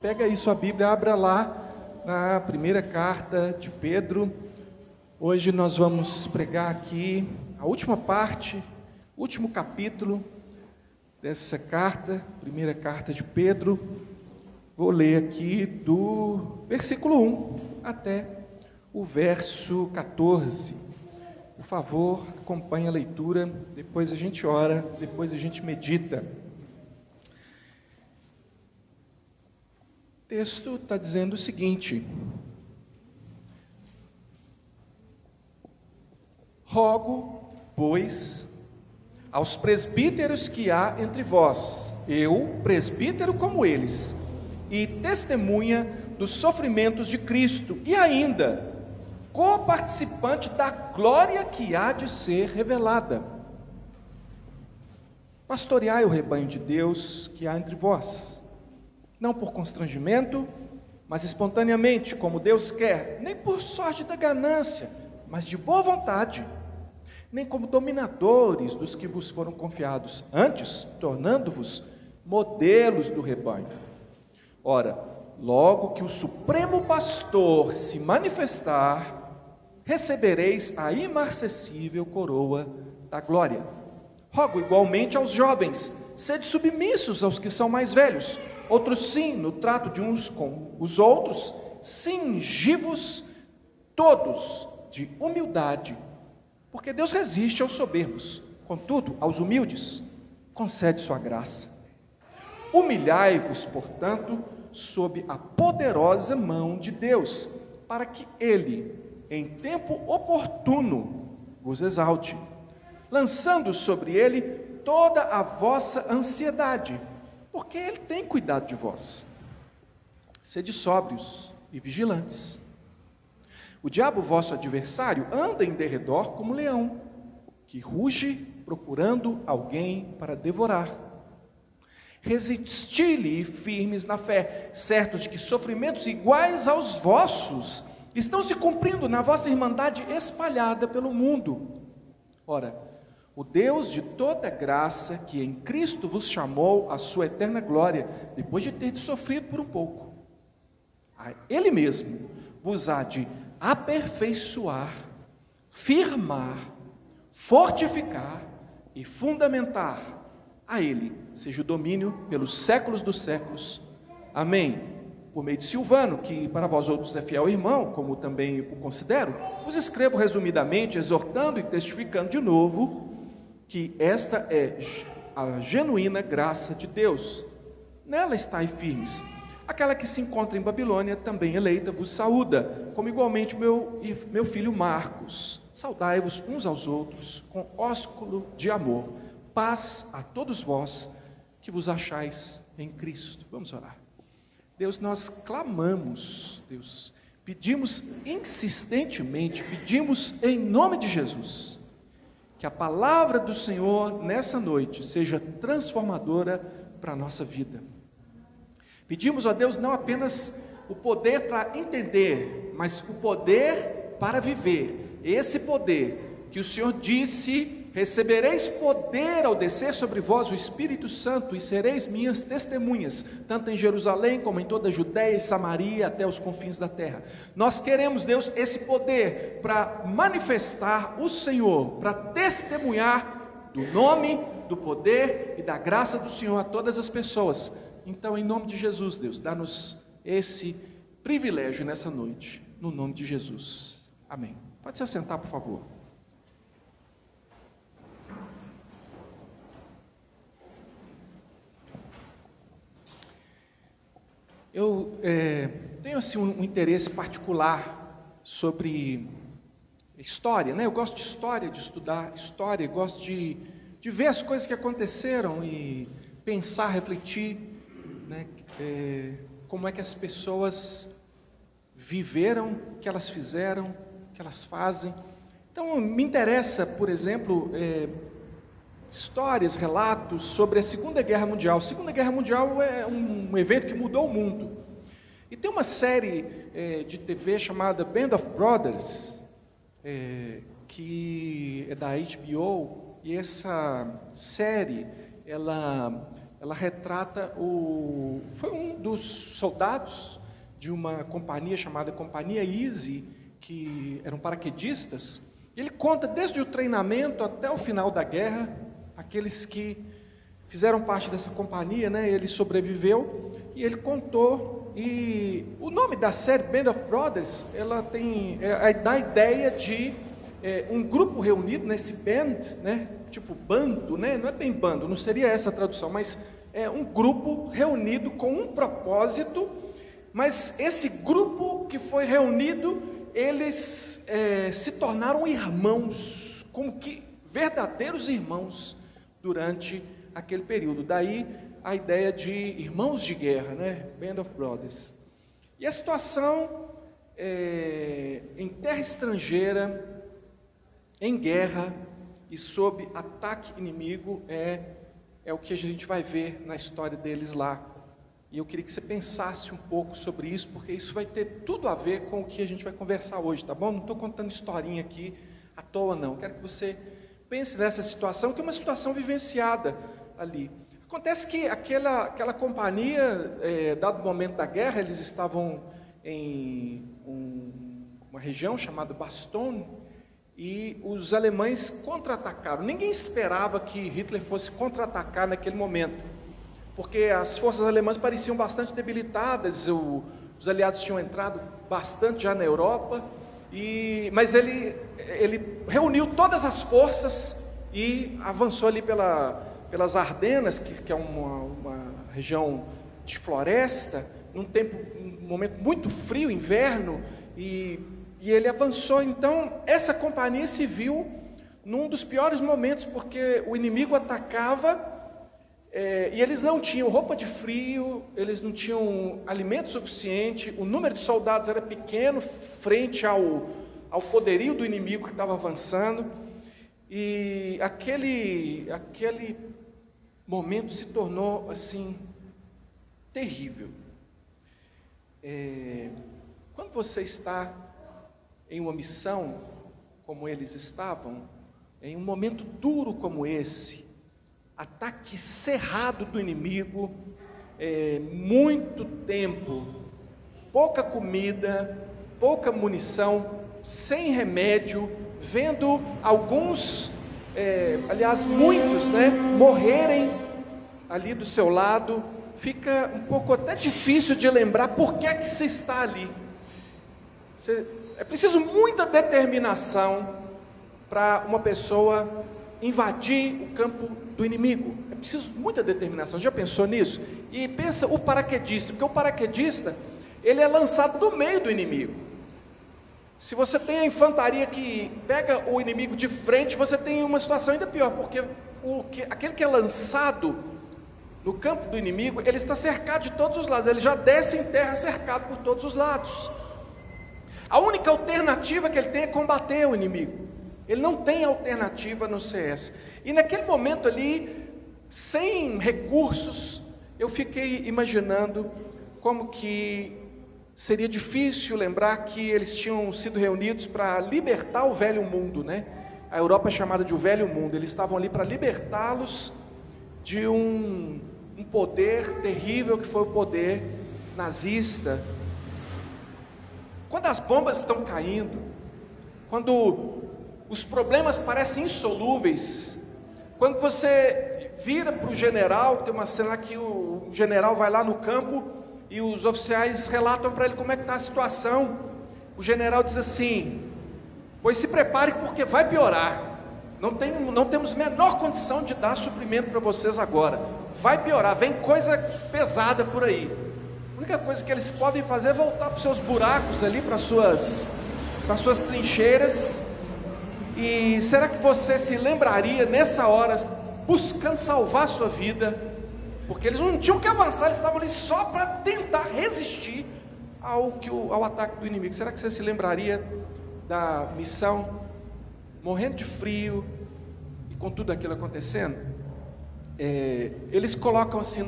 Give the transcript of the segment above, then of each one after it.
Pega aí sua Bíblia, abra lá na primeira carta de Pedro. Hoje nós vamos pregar aqui a última parte, último capítulo dessa carta, primeira carta de Pedro. Vou ler aqui do versículo 1 até o verso 14. Por favor, acompanhe a leitura, depois a gente ora, depois a gente medita. O texto está dizendo o seguinte: rogo, pois, aos presbíteros que há entre vós, eu, presbítero como eles, e testemunha dos sofrimentos de Cristo, e ainda coparticipante da glória que há de ser revelada. Pastoreai o rebanho de Deus que há entre vós, não por constrangimento, mas espontaneamente, como Deus quer, nem por sorte da ganância, mas de boa vontade, nem como dominadores dos que vos foram confiados, antes tornando-vos modelos do rebanho. Ora, logo que o Supremo Pastor se manifestar, recebereis a imarcessível coroa da glória. Rogo igualmente aos jovens, sede submissos aos que são mais velhos, outros sim, no trato de uns com os outros, cingi-vos todos de humildade, porque Deus resiste aos soberbos, contudo, aos humildes concede sua graça. Humilhai-vos, portanto, sob a poderosa mão de Deus, para que Ele, em tempo oportuno, vos exalte, lançando sobre Ele toda a vossa ansiedade, porque Ele tem cuidado de vós. Sede sóbrios e vigilantes. O diabo, vosso adversário, anda em derredor como leão, que ruge procurando alguém para devorar. Resisti-lhe firmes na fé, certos de que sofrimentos iguais aos vossos estão se cumprindo na vossa irmandade espalhada pelo mundo. Ora, o Deus de toda graça, que em Cristo vos chamou à sua eterna glória, depois de ter sofrido por um pouco, Ele mesmo vos há de aperfeiçoar, firmar, fortificar e fundamentar. A Ele seja o domínio pelos séculos dos séculos. Amém. Por meio de Silvano, que para vós outros é fiel irmão, como também o considero, vos escrevo resumidamente, exortando e testificando de novo que esta é a genuína graça de Deus. Nela estai firmes. Aquela que se encontra em Babilônia, também eleita, vos saúda, como igualmente meu filho Marcos. Saudai-vos uns aos outros com ósculo de amor. Paz a todos vós que vos achais em Cristo. Vamos orar. Deus, nós clamamos, Deus, pedimos insistentemente, pedimos em nome de Jesus, que a palavra do Senhor nessa noite seja transformadora para a nossa vida. Pedimos a Deus não apenas o poder para entender, mas o poder para viver. Esse poder que o Senhor disse: recebereis poder ao descer sobre vós o Espírito Santo e sereis minhas testemunhas, tanto em Jerusalém como em toda a Judéia e Samaria, até os confins da terra. Nós queremos, Deus, esse poder para manifestar o Senhor, para testemunhar do nome, do poder e da graça do Senhor a todas as pessoas. Então, em nome de Jesus, Deus, dá-nos esse privilégio nessa noite, no nome de Jesus. Amém. Pode se assentar, por favor. Eu tenho assim um interesse particular sobre história, né? Eu gosto de história, de estudar história, gosto de ver as coisas que aconteceram e pensar, refletir, né? Como é que as pessoas viveram, o que elas fizeram, o que elas fazem. Então, me interessa, por exemplo, histórias, relatos sobre a Segunda Guerra Mundial. A Segunda Guerra Mundial é um evento que mudou o mundo. E tem uma série de TV chamada Band of Brothers, que é da HBO, e essa série, ela ela retrata foi um dos soldados de uma companhia chamada Companhia Easy, que eram paraquedistas. Ele conta desde o treinamento até o final da guerra, aqueles que fizeram parte dessa companhia, né? Ele sobreviveu e ele contou. E o nome da série Band of Brothers, ela dá a ideia de um grupo reunido nesse band, né? Tipo bando, né? Não é bem bando, não seria essa a tradução, mas é um grupo reunido com um propósito. Mas esse grupo que foi reunido, eles se tornaram irmãos, como que verdadeiros irmãos durante aquele período. Daí a ideia de irmãos de guerra, né? Band of Brothers. E a situação em terra estrangeira, em guerra e sob ataque inimigo é o que a gente vai ver na história deles lá. E eu queria que você pensasse um pouco sobre isso, porque isso vai ter tudo a ver com o que a gente vai conversar hoje, tá bom? Não estou contando historinha aqui à toa, não. Quero que você pense nessa situação, que é uma situação vivenciada ali. Acontece que aquela companhia, dado o momento da guerra, eles estavam em uma região chamada Bastogne, e os alemães contra-atacaram. Ninguém esperava que Hitler fosse contra-atacar naquele momento, porque as forças alemãs pareciam bastante debilitadas, os aliados tinham entrado bastante já na Europa, mas ele reuniu todas as forças e avançou ali pelas Ardenas, que é uma região de floresta, num momento muito frio, inverno, e ele avançou. Então essa companhia se viu num dos piores momentos, porque o inimigo atacava, e eles não tinham roupa de frio, eles não tinham alimento suficiente, o número de soldados era pequeno frente ao poderio do inimigo que estava avançando, e aquele momento se tornou assim terrível. Quando você está em uma missão como eles estavam, em um momento duro como esse, ataque cerrado do inimigo, muito tempo, pouca comida, pouca munição, sem remédio, vendo alguns, aliás muitos, né, morrerem ali do seu lado, fica um pouco até difícil de lembrar por que é que você está ali. É preciso muita determinação para uma pessoa invadir o campo do inimigo. É preciso muita determinação. Já pensou nisso? E pensa o paraquedista, porque o paraquedista, ele é lançado no meio do inimigo. Se você tem a infantaria que pega o inimigo de frente, você tem uma situação ainda pior, porque aquele que é lançado no campo do inimigo, ele está cercado de todos os lados, ele já desce em terra cercado por todos os lados. A única alternativa que ele tem é combater o inimigo. Ele não tem alternativa no CS. E naquele momento ali, sem recursos, eu fiquei imaginando como que seria difícil lembrar que eles tinham sido reunidos para libertar o velho mundo, né? A Europa é chamada de o velho mundo. Eles estavam ali para libertá-los de um poder terrível que foi o poder nazista. Quando as bombas estão caindo, quando os problemas parecem insolúveis, quando você vira para o general, tem uma cena que o general vai lá no campo e os oficiais relatam para ele como é que está a situação. O general diz assim: pois se prepare porque vai piorar, não temos menor condição de dar suprimento para vocês agora, vai piorar, vem coisa pesada por aí. A única coisa que eles podem fazer é voltar para os seus buracos ali, para as suas trincheiras. E será que você se lembraria nessa hora, buscando salvar a sua vida, porque eles não tinham que avançar, eles estavam ali só para tentar resistir ao ataque do inimigo? Será que você se lembraria da missão, morrendo de frio e com tudo aquilo acontecendo? Eles colocam assim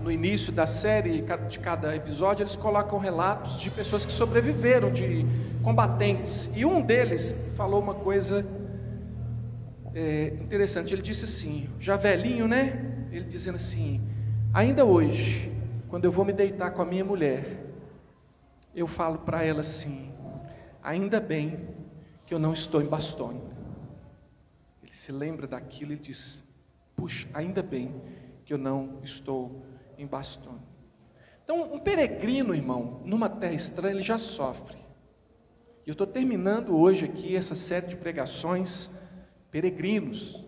no início da série, de cada episódio, eles colocam relatos de pessoas que sobreviveram, de combatentes, e um deles falou uma coisa interessante. Ele disse assim, já velhinho, né? ele dizendo assim: ainda hoje, quando eu vou me deitar com a minha mulher, eu falo para ela assim: ainda bem que eu não estou em Bastogne. Ele se lembra daquilo e diz: puxa, ainda bem que eu não estou em Bastogne. Então, um peregrino, irmão, numa terra estranha, ele já sofre. E eu estou terminando hoje aqui essa série de pregações, peregrinos.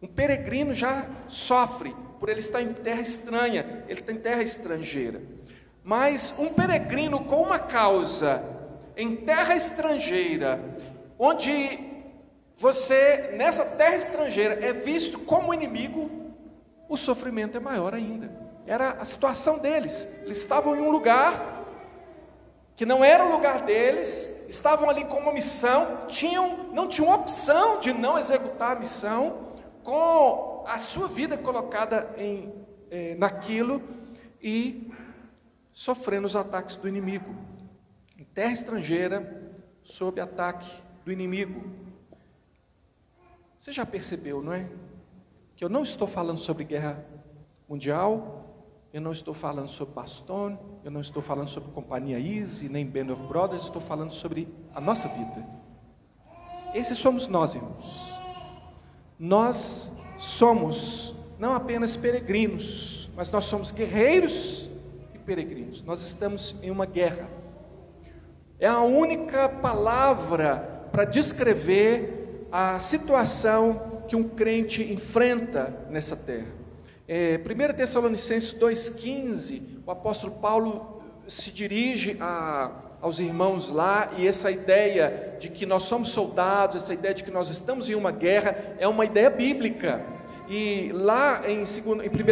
Um peregrino já sofre por ele estar em terra estranha, ele está em terra estrangeira. Mas um peregrino com uma causa em terra estrangeira, onde você, nessa terra estrangeira, é visto como inimigo, o sofrimento é maior ainda. Era a situação deles. Eles estavam em um lugar que não era o lugar deles, estavam ali com uma missão, não tinham opção de não executar a missão, com a sua vida colocada naquilo e sofrendo os ataques do inimigo. Em terra estrangeira, sob ataque do inimigo. Você já percebeu, não é? Que eu não estou falando sobre guerra mundial, eu não estou falando sobre Bastogne, eu não estou falando sobre Companhia Easy, nem Band of Brothers, estou falando sobre a nossa vida. Esses somos nós, irmãos. Nós somos não apenas peregrinos, mas nós somos guerreiros e peregrinos. Nós estamos em uma guerra. É a única palavra para descrever a situação que um crente enfrenta nessa terra. 1 Tessalonicenses 2,15, o apóstolo Paulo se dirige aos irmãos lá, e essa ideia de que nós somos soldados, essa ideia de que nós estamos em uma guerra, é uma ideia bíblica. E lá em 1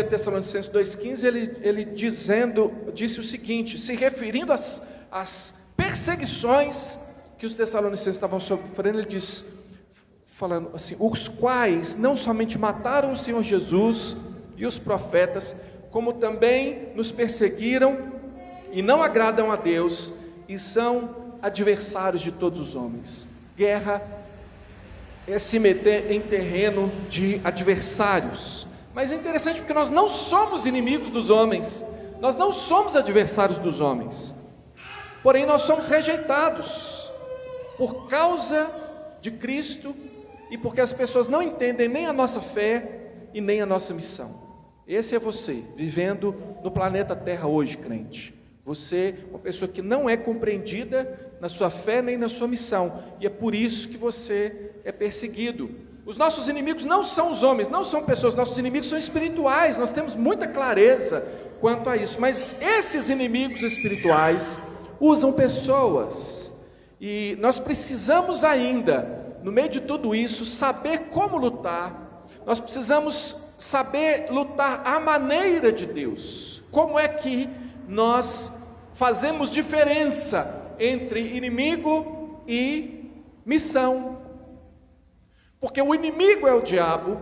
Tessalonicenses 2,15, ele disse o seguinte, se referindo às perseguições que os tessalonicenses estavam sofrendo, ele diz, falando assim: os quais não somente mataram o Senhor Jesus e os profetas, como também nos perseguiram e não agradam a Deus e são adversários de todos os homens. Guerra é se meter em terreno de adversários. Mas é interessante porque nós não somos inimigos dos homens, nós não somos adversários dos homens, porém nós somos rejeitados por causa de Cristo e porque as pessoas não entendem nem a nossa fé e nem a nossa missão. Esse é você, vivendo no planeta Terra hoje, crente. Você, uma pessoa que não é compreendida na sua fé nem na sua missão, e é por isso que você é perseguido. Os nossos inimigos não são os homens, não são pessoas, nossos inimigos são espirituais, nós temos muita clareza quanto a isso, mas esses inimigos espirituais usam pessoas, e nós precisamos ainda, no meio de tudo isso, saber como lutar. Nós precisamos saber lutar à maneira de Deus. Como é que nós fazemos diferença entre inimigo e missão? Porque o inimigo é o diabo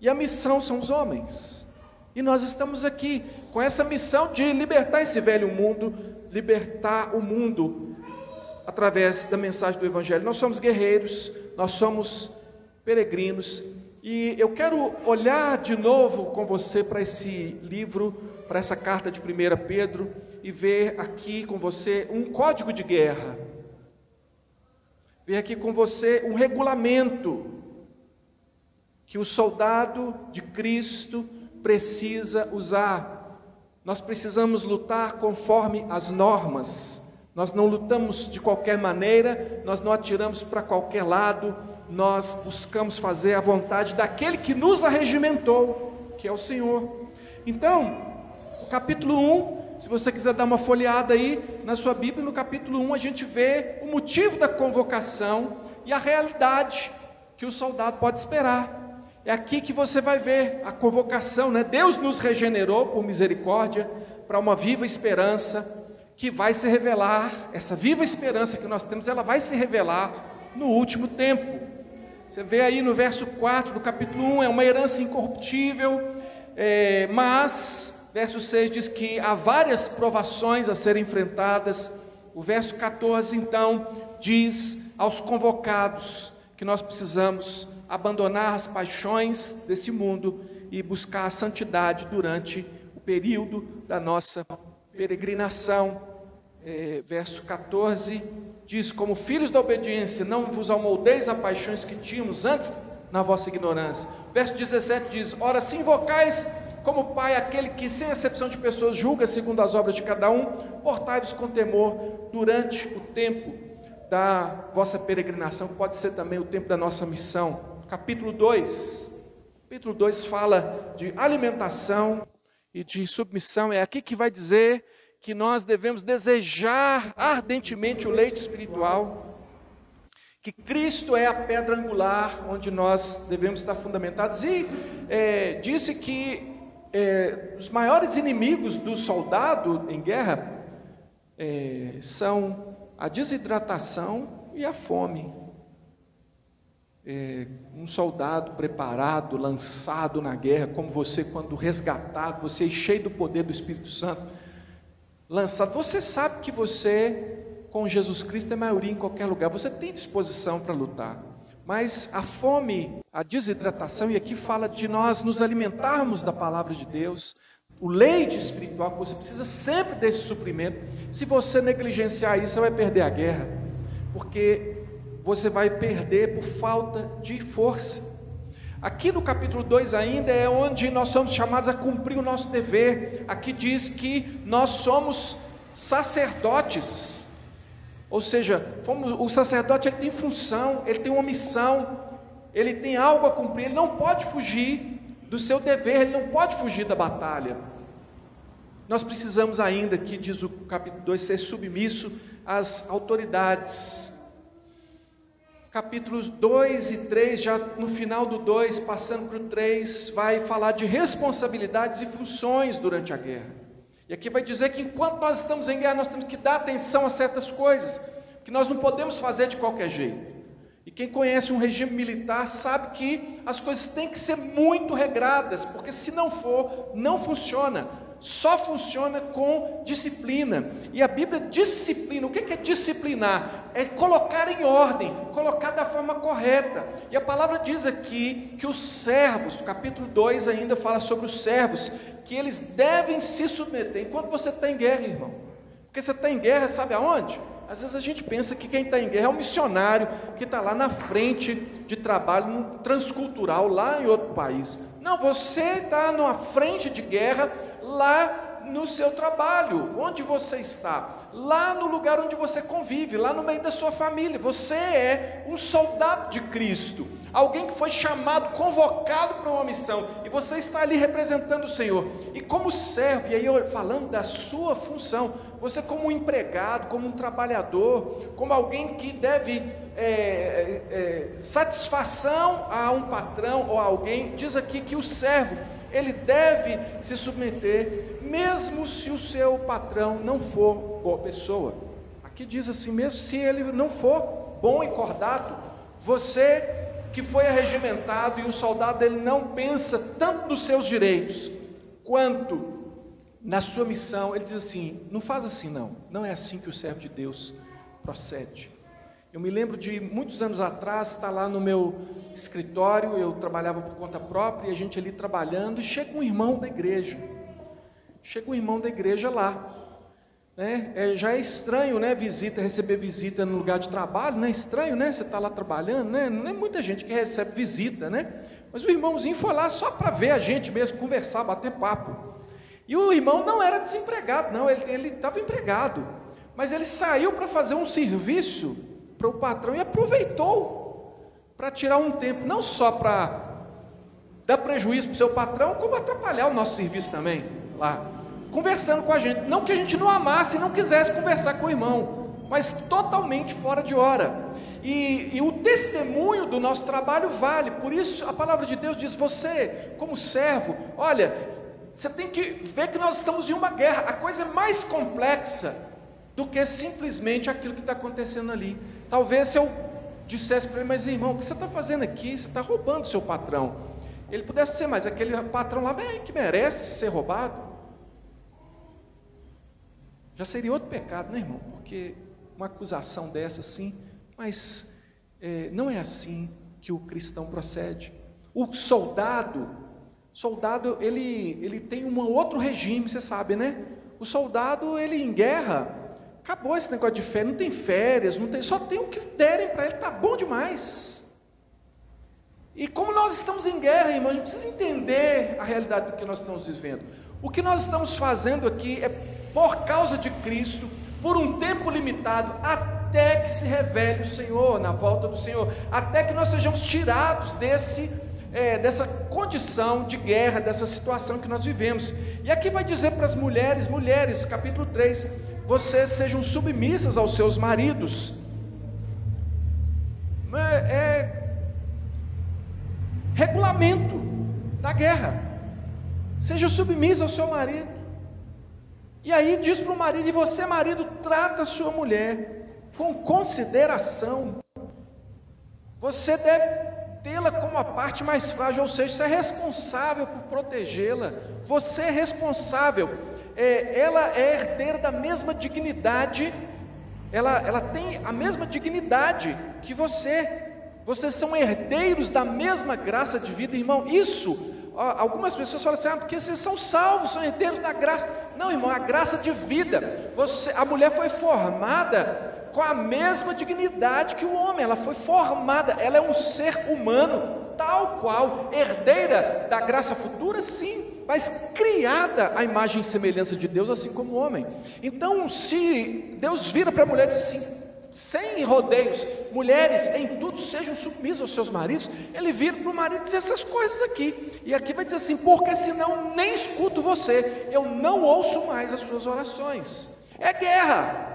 e a missão são os homens. E nós estamos aqui com essa missão de libertar esse velho mundo, libertar o mundo através da mensagem do Evangelho. Nós somos guerreiros, nós somos peregrinos. E eu quero olhar de novo com você para esse livro, para essa carta de 1 Pedro, e ver aqui com você um código de guerra, ver aqui com você um regulamento que o soldado de Cristo precisa usar. Nós precisamos lutar conforme as normas, nós não lutamos de qualquer maneira, nós não atiramos para qualquer lado, nós buscamos fazer a vontade daquele que nos arregimentou, que é o Senhor. Então, o capítulo 1, se você quiser dar uma folheada aí na sua Bíblia, no capítulo 1 a gente vê o motivo da convocação e a realidade que o soldado pode esperar. É aqui que você vai ver a convocação, né? Deus nos regenerou por misericórdia para uma viva esperança que vai se revelar. Essa viva esperança que nós temos, ela vai se revelar no último tempo. Você vê aí no verso 4 do capítulo 1, é uma herança incorruptível, mas verso 6 diz que há várias provações a serem enfrentadas. O verso 14 então diz aos convocados que nós precisamos abandonar as paixões desse mundo e buscar a santidade durante o período da nossa peregrinação. Verso 14 diz: como filhos da obediência, não vos amoldeis a paixões que tínhamos antes na vossa ignorância. Verso 17 diz: ora, se invocais como Pai aquele que, sem acepção de pessoas, julga segundo as obras de cada um, portai-vos com temor durante o tempo da vossa peregrinação, que pode ser também o tempo da nossa missão. Capítulo 2 fala de alimentação e de submissão. É aqui que vai dizer que nós devemos desejar ardentemente o leite espiritual, que Cristo é a pedra angular onde nós devemos estar fundamentados. E disse que os maiores inimigos do soldado em guerra são a desidratação e a fome. Um soldado preparado, lançado na guerra, como você, quando resgatado, você é cheio do poder do Espírito Santo, lançado, você sabe que você, com Jesus Cristo, é maioria em qualquer lugar, você tem disposição para lutar. Mas a fome, a desidratação, e aqui fala de nós nos alimentarmos da palavra de Deus, o leite espiritual, que você precisa sempre desse suprimento. Se você negligenciar isso, você vai perder a guerra, porque você vai perder por falta de força. Aqui no capítulo 2 ainda é onde nós somos chamados a cumprir o nosso dever. Aqui diz que nós somos sacerdotes. Ou seja, o sacerdote ele tem função, ele tem uma missão, ele tem algo a cumprir, ele não pode fugir do seu dever, ele não pode fugir da batalha. Nós precisamos ainda, que diz o capítulo 2, ser submisso às autoridades. Capítulos 2 e 3, já no final do 2, passando para o 3, vai falar de responsabilidades e funções durante a guerra. E aqui vai dizer que enquanto nós estamos em guerra, nós temos que dar atenção a certas coisas, que nós não podemos fazer de qualquer jeito. E quem conhece um regime militar sabe que as coisas têm que ser muito regradas, porque se não for, não funciona. Só funciona com disciplina. E a Bíblia disciplina. O que é disciplinar? É colocar em ordem, colocar da forma correta. E a palavra diz aqui que os servos, no capítulo 2 ainda fala sobre os servos, que eles devem se submeter. Enquanto você está em guerra, irmão, porque você está em guerra, sabe aonde? Às vezes a gente pensa que quem está em guerra é um missionário que está lá na frente de trabalho, no transcultural, lá em outro país. Não, você está numa frente de guerra lá no seu trabalho, onde você está, lá no lugar onde você convive, lá no meio da sua família. Você é um soldado de Cristo, alguém que foi chamado, convocado para uma missão, e você está ali representando o Senhor. E como servo, e aí eu falando da sua função, você como um empregado, como um trabalhador, como alguém que deve satisfação a um patrão ou a alguém, diz aqui que o servo, ele deve se submeter, mesmo se o seu patrão não for boa pessoa. Aqui diz assim, mesmo se ele não for bom e cordato, você que foi arregimentado e o soldado ele não pensa tanto nos seus direitos, quanto na sua missão, ele diz assim, não faz assim não é assim que o servo de Deus procede. Eu me lembro de muitos anos atrás, estar lá no meu escritório, eu trabalhava por conta própria, e a gente ali trabalhando, e chega um irmão da igreja, lá, né? Já é estranho, né, receber visita no lugar de trabalho, né? Estranho, né, você está lá trabalhando, né? Não é muita gente que recebe visita, né? Mas o irmãozinho foi lá só para ver a gente mesmo, conversar, bater papo. E o irmão não era desempregado, não, ele estava empregado, mas ele saiu para fazer um serviço para o patrão e aproveitou para tirar um tempo, não só para dar prejuízo para o seu patrão, como atrapalhar o nosso serviço também, lá, conversando com a gente. Não que a gente não amasse e não quisesse conversar com o irmão, mas totalmente fora de hora. E o testemunho do nosso trabalho vale. Por isso a palavra de Deus diz, você como servo, olha, você tem que ver que nós estamos em uma guerra. A coisa é mais complexa do que simplesmente aquilo que está acontecendo ali. Talvez se eu dissesse para ele, mas irmão, o que você está fazendo aqui? Você está roubando o seu patrão. Ele pudesse ser, mas aquele patrão lá, bem, que merece ser roubado. Já seria outro pecado, né, irmão? Porque uma acusação dessa, sim, mas não é assim que o cristão procede. O soldado Soldado, ele tem um outro regime, você sabe, né? O soldado, ele em guerra, acabou esse negócio de férias, não tem férias, só tem o que derem para ele, tá bom demais. E como nós estamos em guerra, irmãos, a gente precisa entender a realidade do que nós estamos vivendo. O que nós estamos fazendo aqui é por causa de Cristo, por um tempo limitado, até que se revele o Senhor, na volta do Senhor, até que nós sejamos tirados dessa condição de guerra, dessa situação que nós vivemos. E aqui vai dizer para as mulheres, capítulo 3, vocês sejam submissas aos seus maridos. Regulamento da guerra. Seja submissa ao seu marido. E aí diz para o marido: e você, marido, trata a sua mulher com consideração. Você deve tê-la como a parte mais frágil, ou seja, você é responsável por protegê-la. Você é responsável. Ela é herdeira da mesma dignidade. Ela tem a mesma dignidade que você. Vocês são herdeiros da mesma graça de vida, irmão. Isso, algumas pessoas falam assim: porque vocês são salvos, são herdeiros da graça. Não, irmão, a graça de vida. A mulher foi formada com a mesma dignidade que o homem. Ela foi formada, ela é um ser humano, tal qual, herdeira da graça futura, sim, mas criada à imagem e semelhança de Deus, assim como o homem. Então, se Deus vira para a mulher e diz assim, sem rodeios: mulheres, em tudo sejam submissas aos seus maridos, ele vira para o marido e diz essas coisas aqui, e aqui vai dizer assim: porque senão nem escuto você, eu não ouço mais as suas orações. É guerra.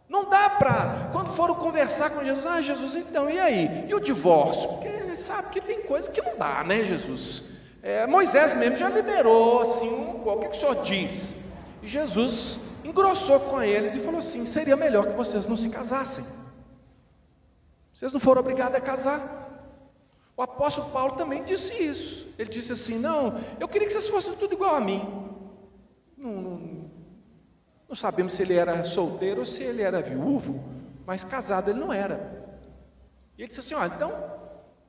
Não dá para, quando foram conversar com Jesus: Jesus, então, e aí? E o divórcio? Porque sabe que tem coisa que não dá, né, Jesus? Moisés mesmo já liberou, assim, o que o senhor diz? E Jesus engrossou com eles e falou assim: seria melhor que vocês não se casassem. Vocês não foram obrigados a casar. O apóstolo Paulo também disse isso. Ele disse assim: não, eu queria que vocês fossem tudo igual a mim. Não sabemos se ele era solteiro ou se ele era viúvo, mas casado ele não era. E ele disse assim: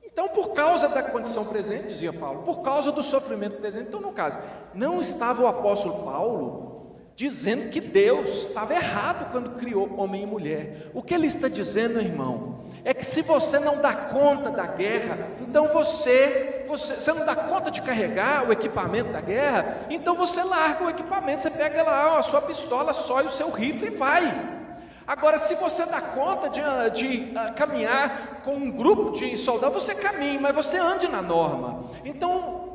então por causa da condição presente, dizia Paulo, por causa do sofrimento presente, então não case. Não estava o apóstolo Paulo dizendo que Deus estava errado quando criou homem e mulher. O que ele está dizendo, irmão, é que se você não dá conta da guerra, então você não dá conta de carregar o equipamento da guerra, então você larga o equipamento, você pega lá a sua pistola, só o seu rifle e vai. Agora, se você dá conta de caminhar com um grupo de soldados, você caminha, mas você ande na norma. Então,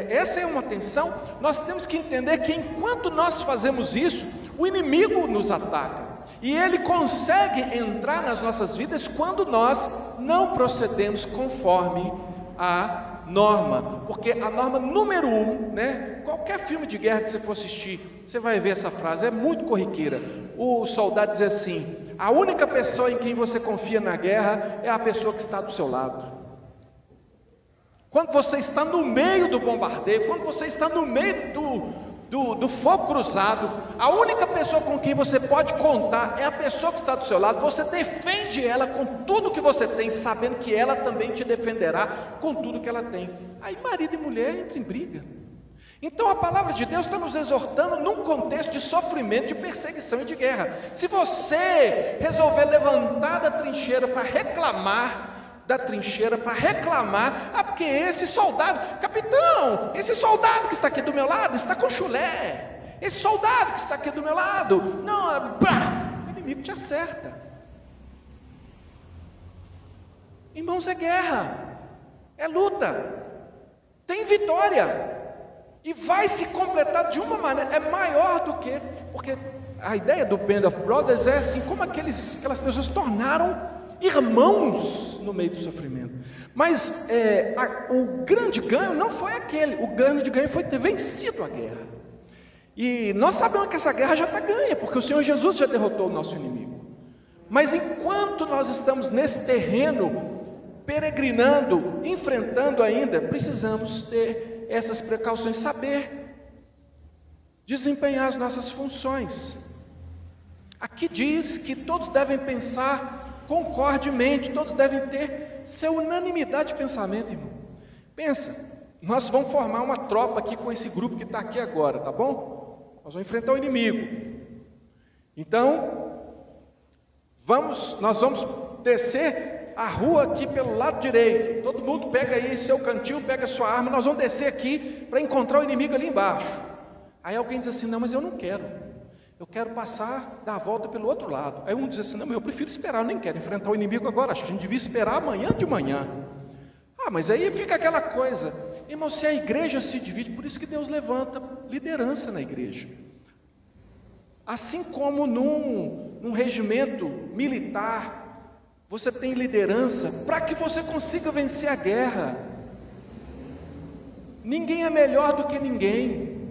essa é uma tensão. Nós temos que entender que enquanto nós fazemos isso, o inimigo nos ataca. E ele consegue entrar nas nossas vidas quando nós não procedemos conforme a norma, porque a norma número 1, né? Qualquer filme de guerra que você for assistir, você vai ver essa frase, é muito corriqueira. O soldado diz assim: a única pessoa em quem você confia na guerra é a pessoa que está do seu lado. Quando você está no meio do bombardeio, quando você está no meio do fogo cruzado, a única pessoa com quem você pode contar é a pessoa que está do seu lado. Você defende ela com tudo que você tem, sabendo que ela também te defenderá com tudo que ela tem. Aí marido e mulher entram em briga. Então a palavra de Deus está nos exortando num contexto de sofrimento, de perseguição e de guerra. Se você resolver levantar da trincheira para reclamar, porque esse soldado, capitão, esse soldado que está aqui do meu lado está com chulé, esse soldado que está aqui do meu lado, não, o inimigo te acerta. Irmãos, é guerra, é luta, tem vitória, e vai se completar de uma maneira, é maior do que, porque a ideia do Band of Brothers é assim, como aquelas pessoas tornaram irmãos no meio do sofrimento. Mas o grande ganho não foi aquele. O grande ganho foi ter vencido a guerra. E nós sabemos que essa guerra já está ganha, porque o Senhor Jesus já derrotou o nosso inimigo. Mas enquanto nós estamos nesse terreno, peregrinando, enfrentando ainda, precisamos ter essas precauções, saber desempenhar as nossas funções. Aqui diz que todos devem pensar concordemente, todos devem ter sua unanimidade de pensamento, irmão. Pensa, Nós vamos formar uma tropa aqui com esse grupo que está aqui agora, tá bom? Nós vamos enfrentar o inimigo. Então, nós vamos descer a rua aqui pelo lado direito. Todo mundo pega aí seu cantil, pega sua arma, nós vamos descer aqui para encontrar o inimigo ali embaixo. Aí alguém diz assim, não, mas eu não quero. Eu quero passar, dar a volta pelo outro lado. Aí um diz assim, não, eu prefiro esperar, eu nem quero enfrentar o inimigo agora, acho que a gente devia esperar amanhã de manhã. Ah, mas aí fica aquela coisa, irmão, se a igreja se divide, por isso que Deus levanta liderança na igreja. Assim como num regimento militar, você tem liderança para que você consiga vencer a guerra. Ninguém é melhor do que ninguém,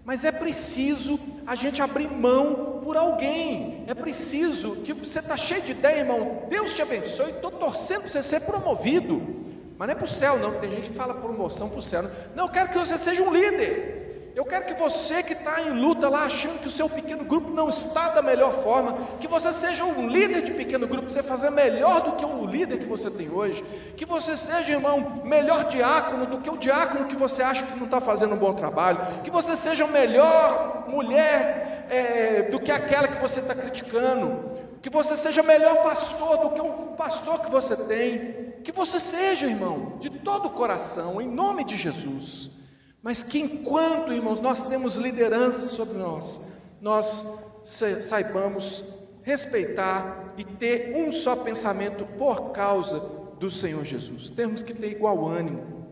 mas é preciso a gente abrir mão por alguém. É preciso que você está cheio de ideia, irmão, Deus te abençoe, estou torcendo para você ser promovido, mas não é para o céu não, tem gente que fala promoção para o céu, não, eu quero que você seja um líder. Eu quero que você que está em luta lá, achando que o seu pequeno grupo não está da melhor forma, que você seja um líder de pequeno grupo, você fazer melhor do que o líder que você tem hoje, que você seja, irmão, melhor diácono do que o diácono que você acha que não está fazendo um bom trabalho, que você seja melhor mulher do que aquela que você está criticando, que você seja melhor pastor do que o pastor que você tem, que você seja, irmão, de todo o coração, em nome de Jesus. Mas que enquanto, irmãos, nós temos liderança sobre nós saibamos respeitar e ter um só pensamento por causa do Senhor Jesus. Temos que ter igual ânimo,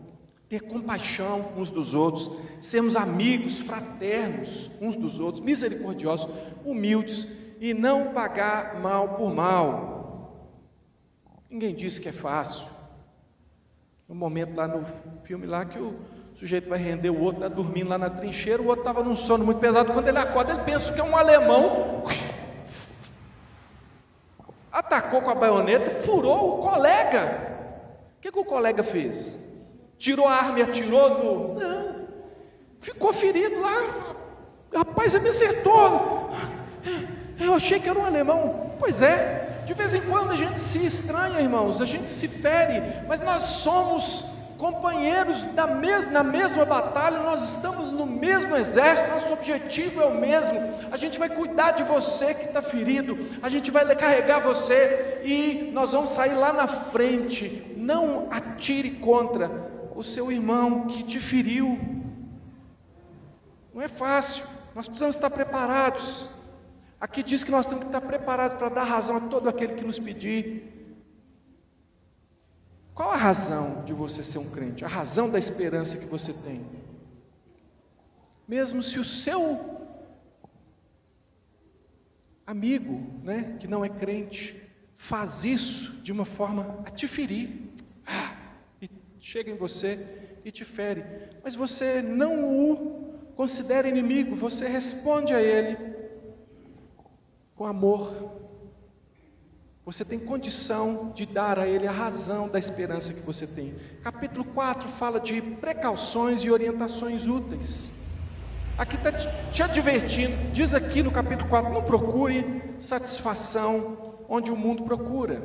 ter compaixão uns dos outros, sermos amigos, fraternos uns dos outros, misericordiosos, humildes e não pagar mal por mal. Ninguém disse que é fácil. Um momento lá no filme lá que o sujeito vai render, o outro está dormindo lá na trincheira, o outro estava num sono muito pesado, quando ele acorda ele pensa que é um alemão, atacou com a baioneta, furou o colega. O que o colega fez? Tirou a arma e atirou no... Não, ficou ferido lá. Rapaz, você me acertou. Eu achei que era um alemão. Pois é, de vez em quando a gente se estranha, irmãos, a gente se fere, mas nós somos companheiros na mesma batalha, nós estamos no mesmo exército, nosso objetivo é o mesmo. A gente vai cuidar de você que está ferido, a gente vai carregar você e nós vamos sair lá na frente. Não atire contra o seu irmão que te feriu. Não é fácil, nós precisamos estar preparados. Aqui diz que nós temos que estar preparados para dar razão a todo aquele que nos pedir. Qual a razão de você ser um crente? A razão da esperança que você tem? Mesmo se o seu amigo, que não é crente, faz isso de uma forma a te ferir, e chega em você e te fere, mas você não o considera inimigo, você responde a ele com amor. Você tem condição de dar a ele a razão da esperança que você tem. Capítulo 4 fala de precauções e orientações úteis. Aqui está te advertindo, diz aqui no capítulo 4, não procure satisfação onde o mundo procura.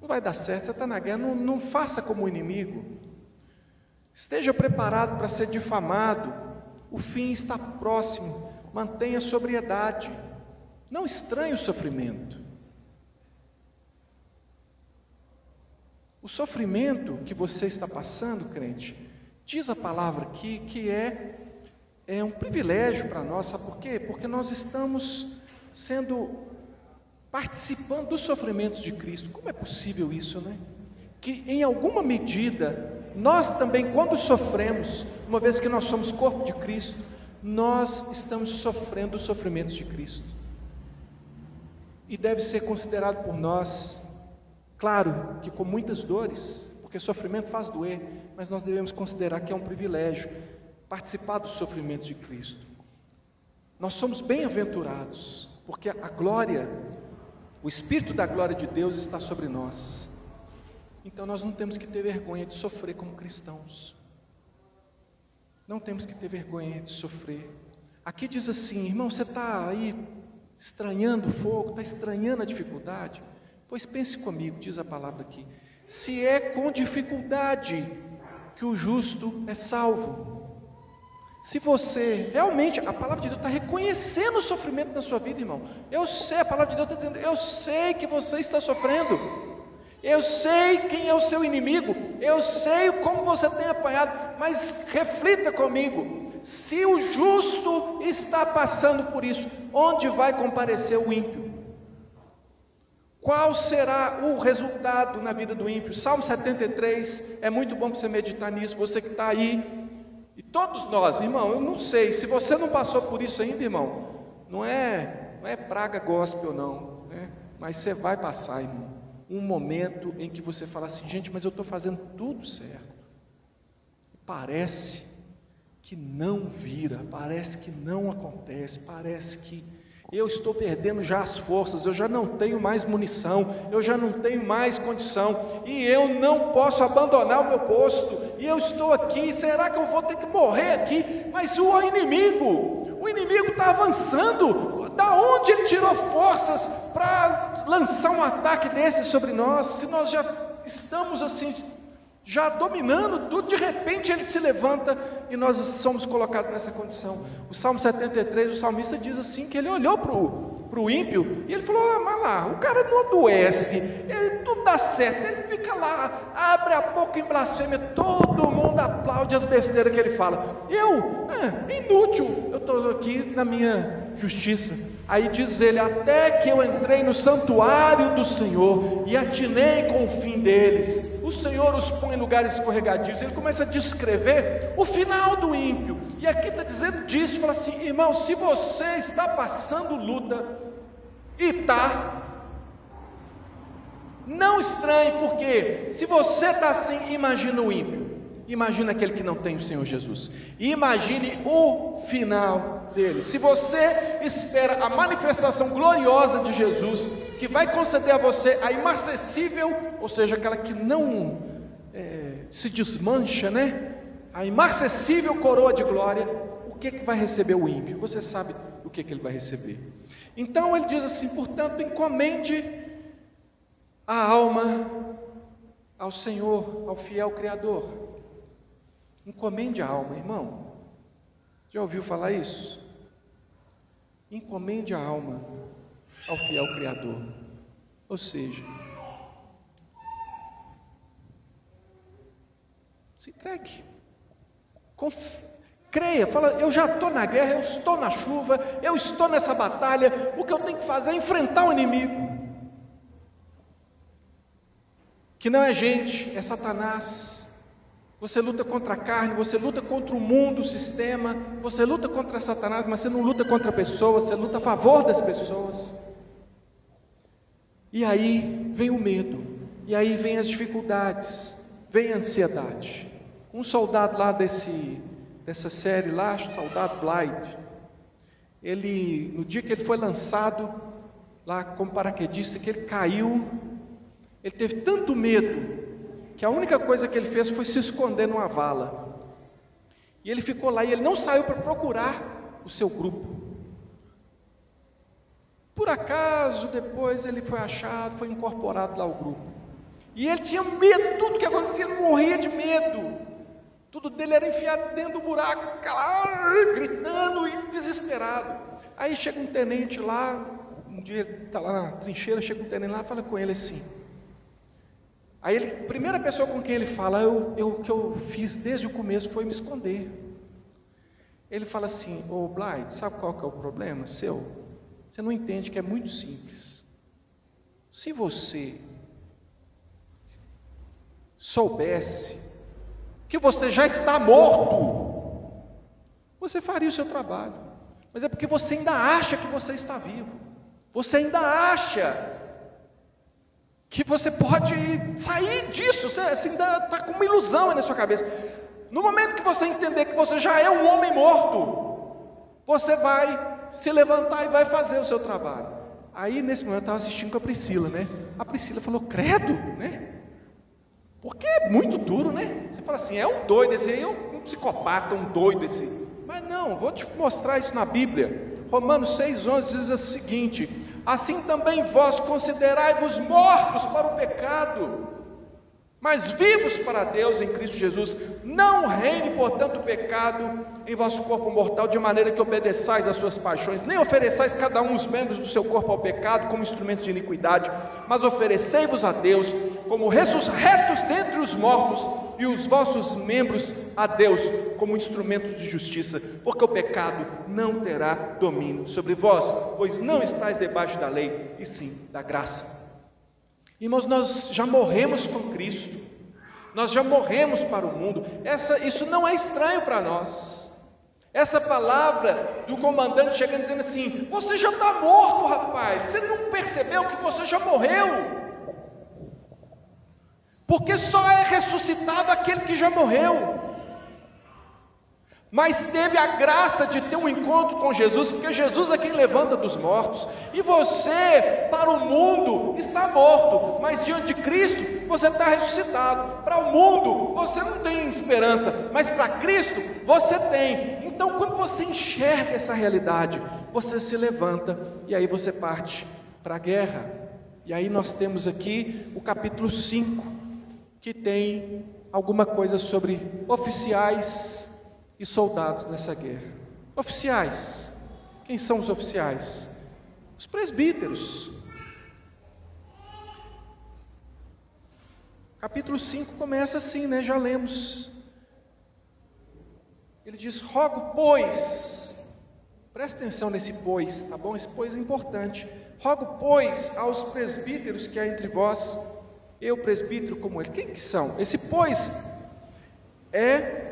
Não vai dar certo, você está na guerra, não faça como o inimigo. Esteja preparado para ser difamado, o fim está próximo, mantenha a sobriedade, não estranhe o sofrimento. O sofrimento que você está passando, crente, diz a palavra aqui que é um privilégio para nós, sabe por quê? Porque nós estamos participando dos sofrimentos de Cristo. Como é possível isso, né? Que em alguma medida, nós também, quando sofremos, uma vez que nós somos corpo de Cristo, nós estamos sofrendo os sofrimentos de Cristo. E deve ser considerado por nós, claro que com muitas dores, porque sofrimento faz doer, mas nós devemos considerar que é um privilégio participar dos sofrimentos de Cristo. Nós somos bem-aventurados, porque a glória, o Espírito da glória de Deus está sobre nós. Então nós não temos que ter vergonha de sofrer como cristãos. Não temos que ter vergonha de sofrer. Aqui diz assim, irmão, você está aí estranhando o fogo, está estranhando a dificuldade? Pois pense comigo, diz a palavra aqui, se é com dificuldade que o justo é salvo. Se você realmente, a palavra de Deus está reconhecendo o sofrimento na sua vida, irmão. Eu sei, a palavra de Deus está dizendo, eu sei que você está sofrendo. Eu sei quem é o seu inimigo. Eu sei como você tem apanhado. Mas reflita comigo. Se o justo está passando por isso, onde vai comparecer o ímpio? Qual será o resultado na vida do ímpio? Salmo 73, é muito bom para você meditar nisso, você que está aí, e todos nós, irmão, eu não sei, se você não passou por isso ainda, irmão, não é praga gospel não, né? Mas você vai passar, irmão, um momento em que você fala assim, gente, mas eu estou fazendo tudo certo, parece que não vira, parece que não acontece, parece que eu estou perdendo já as forças, eu já não tenho mais munição, eu já não tenho mais condição, e eu não posso abandonar o meu posto, e eu estou aqui, será que eu vou ter que morrer aqui? Mas o inimigo está avançando, da onde ele tirou forças para lançar um ataque desse sobre nós, se nós já estamos assim, já dominando tudo, de repente ele se levanta e nós somos colocados nessa condição. O Salmo 73, o salmista diz assim, que ele olhou para o ímpio e ele falou, mas lá, o cara não adoece, tudo dá certo, ele fica lá, abre a boca em blasfêmia, todo mundo aplaude as besteiras que ele fala, inútil, eu estou aqui na minha justiça. Aí diz ele, até que eu entrei no santuário do Senhor e atinei com o fim deles, o Senhor os põe em lugares escorregadios. Ele começa a descrever o final do ímpio, e aqui está dizendo disso, fala assim, irmão, se você está passando luta, e está, não estranhe, porque se você está assim, imagina o ímpio, imagina aquele que não tem o Senhor Jesus, imagine o final dele. Se você espera a manifestação gloriosa de Jesus, que vai conceder a você a imarcessível, ou seja, aquela que não se desmancha, né? A imarcessível coroa de glória, o que vai receber o ímpio? Você sabe o que ele vai receber. Então ele diz assim, portanto, encomende a alma ao Senhor, ao fiel Criador. Encomende a alma, irmão. Já ouviu falar isso? Encomende a alma ao fiel Criador. Ou seja, se entregue. Creia, fala, eu já estou na guerra, eu estou na chuva, eu estou nessa batalha, o que eu tenho que fazer é enfrentar o inimigo. Que não é gente, é Satanás. Você luta contra a carne, você luta contra o mundo, o sistema, você luta contra Satanás, mas você não luta contra pessoas, você luta a favor das pessoas. E aí vem o medo, e aí vem as dificuldades, vem a ansiedade. Um soldado lá dessa série lá, Soldado Blythe, ele, no dia que ele foi lançado lá como paraquedista, que ele caiu, ele teve tanto medo, que a única coisa que ele fez foi se esconder numa vala, e ele ficou lá, e ele não saiu para procurar o seu grupo. Por acaso, depois ele foi achado, foi incorporado lá ao grupo, e ele tinha medo, tudo que acontecia, ele morria de medo, tudo dele era enfiado dentro do buraco, gritando e desesperado. Aí chega um tenente lá, um dia ele está lá na trincheira, chega um tenente lá e fala com ele assim. Aí ele, a primeira pessoa com quem ele fala, o que eu fiz desde o começo foi me esconder. Ele fala assim, ô Blythe, sabe qual que é o problema seu? Você não entende que é muito simples. Se você soubesse que você já está morto, você faria o seu trabalho, mas é porque você ainda acha que você está vivo, você ainda acha que você pode sair disso, você ainda está com uma ilusão aí na sua cabeça. No momento que você entender que você já é um homem morto, você vai se levantar e vai fazer o seu trabalho. Aí nesse momento eu estava assistindo com a Priscila, né? A Priscila falou, credo, né? Porque é muito duro, né? Você fala assim, é um doido esse aí, um psicopata, um doido esse aí. Mas não, vou te mostrar isso na Bíblia. Romanos 6,11 diz o seguinte, assim também vós considerai-vos mortos para o pecado. mas vivos para Deus em Cristo Jesus. Não reine, portanto, o pecado em vosso corpo mortal, de maneira que obedeçais às suas paixões, nem ofereçais cada um os membros do seu corpo ao pecado como instrumentos de iniquidade, mas oferecei-vos a Deus como ressurretos dentre os mortos, e os vossos membros a Deus como instrumentos de justiça, porque o pecado não terá domínio sobre vós, pois não estáis debaixo da lei, e sim da graça. Irmãos, nós já morremos com Cristo, nós já morremos para o mundo. Isso não é estranho para nós. Essa palavra do comandante chegando dizendo assim: você já está morto, rapaz, você não percebeu que você já morreu? Porque só é ressuscitado aquele que já morreu. Mas teve a graça de ter um encontro com Jesus, porque Jesus é quem levanta dos mortos, e você, para o mundo, está morto, mas diante de Cristo, você está ressuscitado. Para o mundo, você não tem esperança, mas para Cristo, você tem. Então, quando você enxerga essa realidade, você se levanta, e aí você parte para a guerra. E aí nós temos aqui o capítulo 5, que tem alguma coisa sobre oficiais e soldados nessa guerra. Oficiais, quem são os oficiais? Os presbíteros. Capítulo 5 começa assim, né? Já lemos. Ele diz: rogo, pois, presta atenção nesse pois, tá bom? Esse pois é importante. Rogo, pois, aos presbíteros que há entre vós, eu presbítero como ele. Quem que são? Esse pois é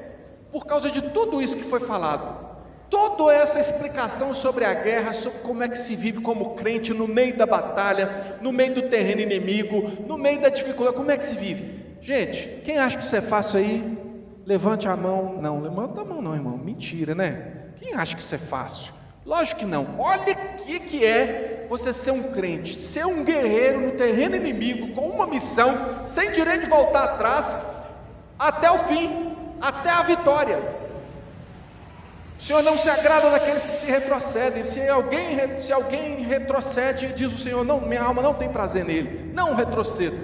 por causa de tudo isso que foi falado, toda essa explicação sobre a guerra, sobre como é que se vive como crente no meio da batalha, no meio do terreno inimigo, no meio da dificuldade, como é que se vive? Gente, quem acha que isso é fácil aí, levante a mão. Não, levanta a mão não, irmão, mentira, né? Quem acha que isso é fácil? Lógico que não. Olha o que é você ser um crente, ser um guerreiro no terreno inimigo, com uma missão, sem direito de voltar atrás, até o fim, até a vitória. O Senhor não se agrada daqueles que se retrocedem. Se alguém retrocede, diz o Senhor: não, minha alma não tem prazer nele, não retroceda.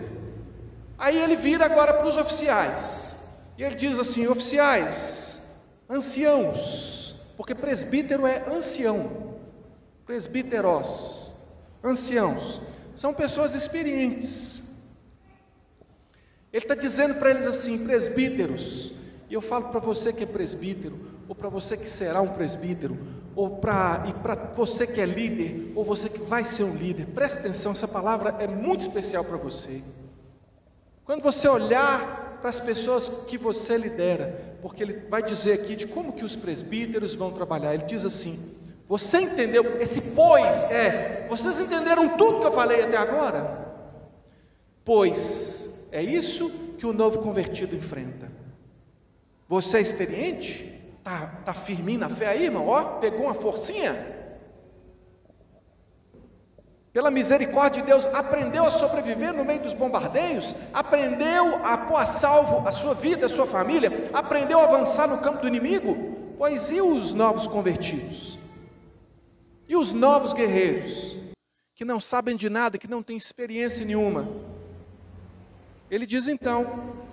Aí ele vira agora para os oficiais, e ele diz assim: oficiais, anciãos, porque presbítero é ancião, presbíteros, anciãos, são pessoas experientes. Ele está dizendo para eles assim: presbíteros. E eu falo para você que é presbítero, ou para você que será um presbítero, ou para você que é líder, ou você que vai ser um líder, presta atenção, essa palavra é muito especial para você. Quando você olhar para as pessoas que você lidera, porque ele vai dizer aqui de como que os presbíteros vão trabalhar, ele diz assim: você entendeu? Esse pois vocês entenderam tudo que eu falei até agora? Pois é isso que o novo convertido enfrenta. Você é experiente? Tá firminho na fé aí, irmão? Ó, pegou uma forcinha? Pela misericórdia de Deus, aprendeu a sobreviver no meio dos bombardeios? Aprendeu a pôr a salvo a sua vida, a sua família? Aprendeu a avançar no campo do inimigo? Pois e os novos convertidos? E os novos guerreiros? Que não sabem de nada, que não têm experiência nenhuma? Ele diz então: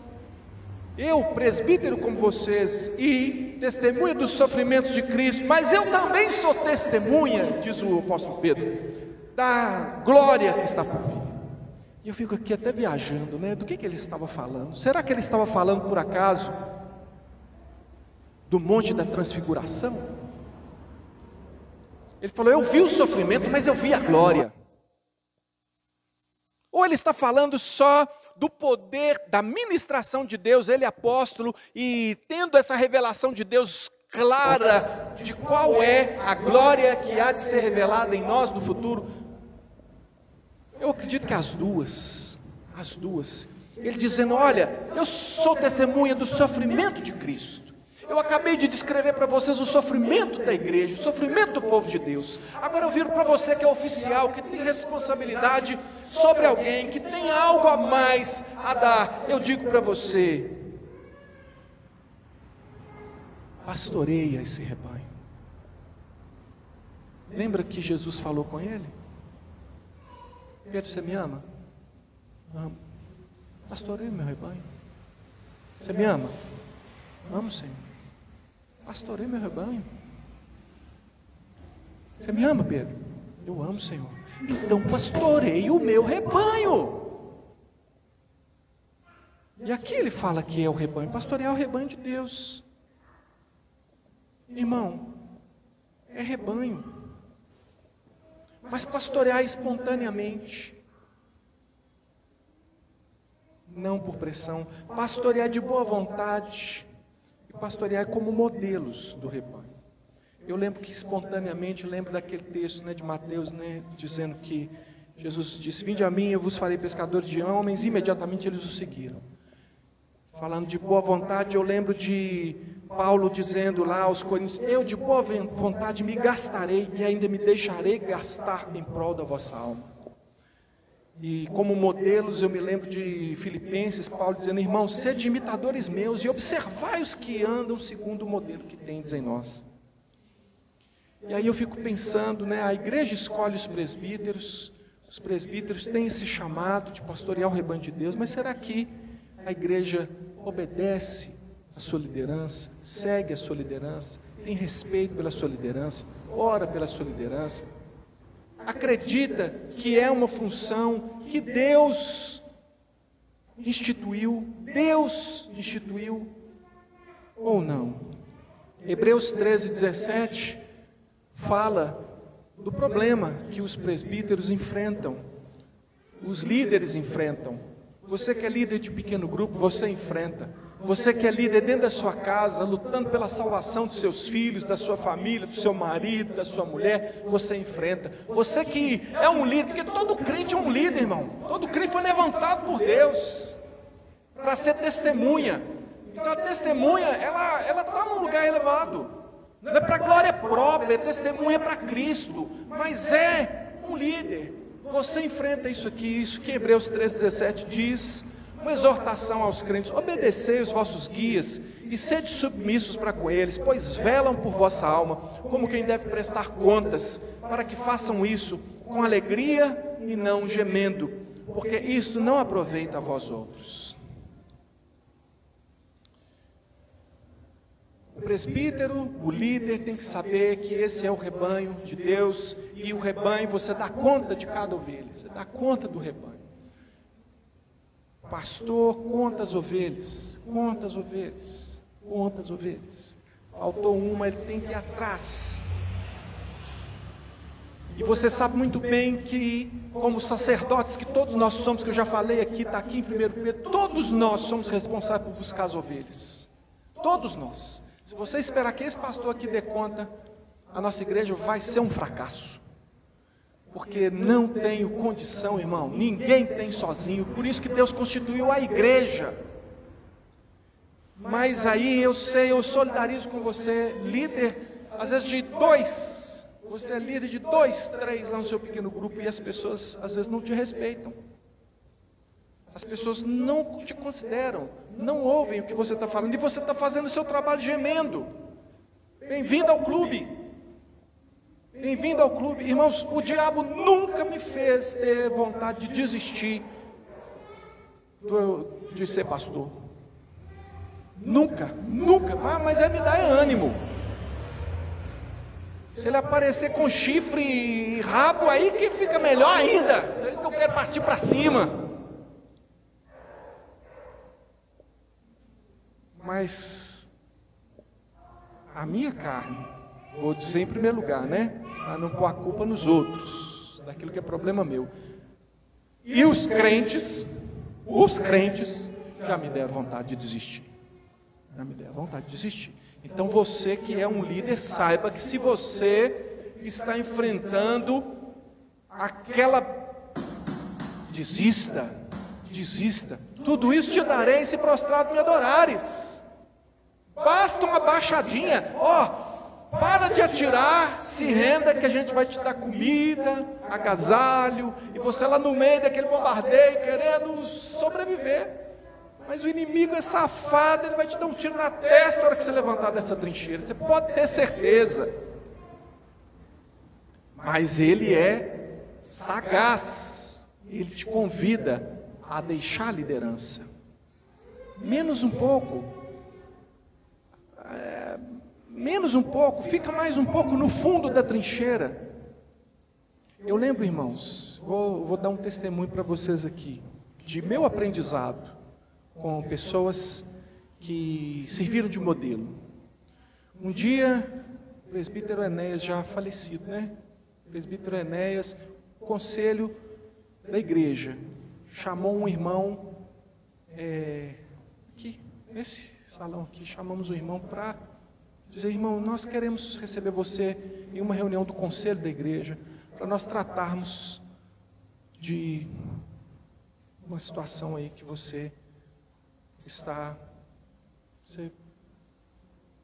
eu, presbítero como vocês, e testemunha dos sofrimentos de Cristo, mas eu também sou testemunha, diz o apóstolo Pedro, da glória que está por vir. E eu fico aqui até viajando, né? Do que ele estava falando? Será que ele estava falando por acaso do monte da transfiguração? Ele falou: eu vi o sofrimento, mas eu vi a glória. Ou ele está falando só do poder da ministração de Deus, ele apóstolo, e tendo essa revelação de Deus clara, de qual é a glória que há de ser revelada em nós no futuro? Eu acredito que as duas, ele dizendo: olha, eu sou testemunha do sofrimento de Cristo, eu acabei de descrever para vocês o sofrimento da igreja, o sofrimento do povo de Deus. Agora eu viro para você que é oficial, que tem responsabilidade sobre alguém, que tem algo a mais a dar. Eu digo para você: pastoreia esse rebanho. Lembra que Jesus falou com ele? Pedro, você me ama? Amo. Pastoreio meu rebanho. Você me ama? Amo, Senhor. Pastoreio meu rebanho. Você me ama, Pedro? Eu amo, Senhor. Então pastoreio o meu rebanho. E aqui ele fala que é o rebanho. Pastorear o rebanho de Deus. Irmão, é rebanho. Mas pastorear espontaneamente. Não por pressão. Pastorear de boa vontade. E pastorear como modelos do rebanho. Eu lembro que espontaneamente, lembro daquele texto, né, de Mateus, né, dizendo que Jesus disse: vinde a mim, eu vos farei pescadores de homens. E imediatamente eles o seguiram. Falando de boa vontade, eu lembro de Paulo dizendo lá aos Coríntios: eu de boa vontade me gastarei e ainda me deixarei gastar em prol da vossa alma. E como modelos eu me lembro de Filipenses, Paulo dizendo: irmãos, sede imitadores meus e observai os que andam segundo o modelo que tendes em nós. E aí eu fico pensando, né, a igreja escolhe os presbíteros têm esse chamado de pastorear o rebanho de Deus, mas será que a igreja obedece a sua liderança, segue a sua liderança, tem respeito pela sua liderança, ora pela sua liderança, acredita que é uma função que Deus instituiu ou não? Hebreus 13:17 fala do problema que os presbíteros enfrentam, os líderes enfrentam. Você que é líder de pequeno grupo, você enfrenta. Você que é líder dentro da sua casa, lutando pela salvação dos seus filhos, da sua família, do seu marido, da sua mulher, você enfrenta. Você que é um líder, porque todo crente é um líder, irmão. Todo crente foi levantado por Deus para ser testemunha. Então a testemunha, ela está num lugar elevado. Não é para glória própria, é testemunha para Cristo, mas é um líder. Você enfrenta isso que Hebreus 13:17 diz, uma exortação aos crentes: obedecei os vossos guias e sede submissos para com eles, pois velam por vossa alma, como quem deve prestar contas, para que façam isso com alegria e não gemendo, porque isto não aproveita a vós outros. O presbítero, o líder, tem que saber que esse é o rebanho de Deus, e o rebanho, você dá conta de cada ovelha, você dá conta do rebanho. Pastor, conta as ovelhas, faltou uma, ele tem que ir atrás. E você sabe muito bem que, como sacerdotes, que todos nós somos, que eu já falei aqui, está aqui em 1 Pedro, todos nós somos responsáveis por buscar as ovelhas, todos nós. Se você esperar que esse pastor aqui dê conta, a nossa igreja vai ser um fracasso. Porque não tenho condição, irmão. Ninguém tem sozinho. Por isso que Deus constituiu a igreja. Mas aí eu solidarizo com você, líder, às vezes de 2. Você é líder de 2, 3 lá no seu pequeno grupo, e as pessoas às vezes não te respeitam. As pessoas não te consideram, não ouvem o que você está falando, e você está fazendo o seu trabalho gemendo. Bem-vindo ao clube. Bem-vindo ao clube. Irmãos, o diabo nunca me fez ter vontade de desistir de ser pastor. Nunca. Mas me dá ânimo. Se ele aparecer com chifre e rabo, aí que fica melhor ainda. Aí que eu quero partir para cima. Mas a minha carne, vou dizer em primeiro lugar, né? Para não pôr a culpa nos outros, daquilo que é problema meu. E os crentes já me deram vontade de desistir. Então você que é um líder, saiba que se você está enfrentando desista. Tudo isso te darei se prostrado me adorares. Basta uma baixadinha, para de atirar, se renda que a gente vai te dar comida, agasalho, e você lá no meio daquele bombardeio, querendo sobreviver. Mas o inimigo é safado, ele vai te dar um tiro na testa na hora que você levantar dessa trincheira, você pode ter certeza. Mas ele é sagaz, ele te convida a deixar a liderança. Menos um pouco. Menos um pouco, fica mais um pouco no fundo da trincheira. Eu lembro, irmãos, vou dar um testemunho para vocês aqui, de meu aprendizado com pessoas que serviram de modelo. Um dia, o presbítero Enéas, já falecido, né? O presbítero Enéas, o conselho da igreja, chamou um irmão, aqui, nesse salão aqui, chamamos o irmão para dizer: irmão, nós queremos receber você em uma reunião do conselho da igreja, para nós tratarmos de uma situação aí que você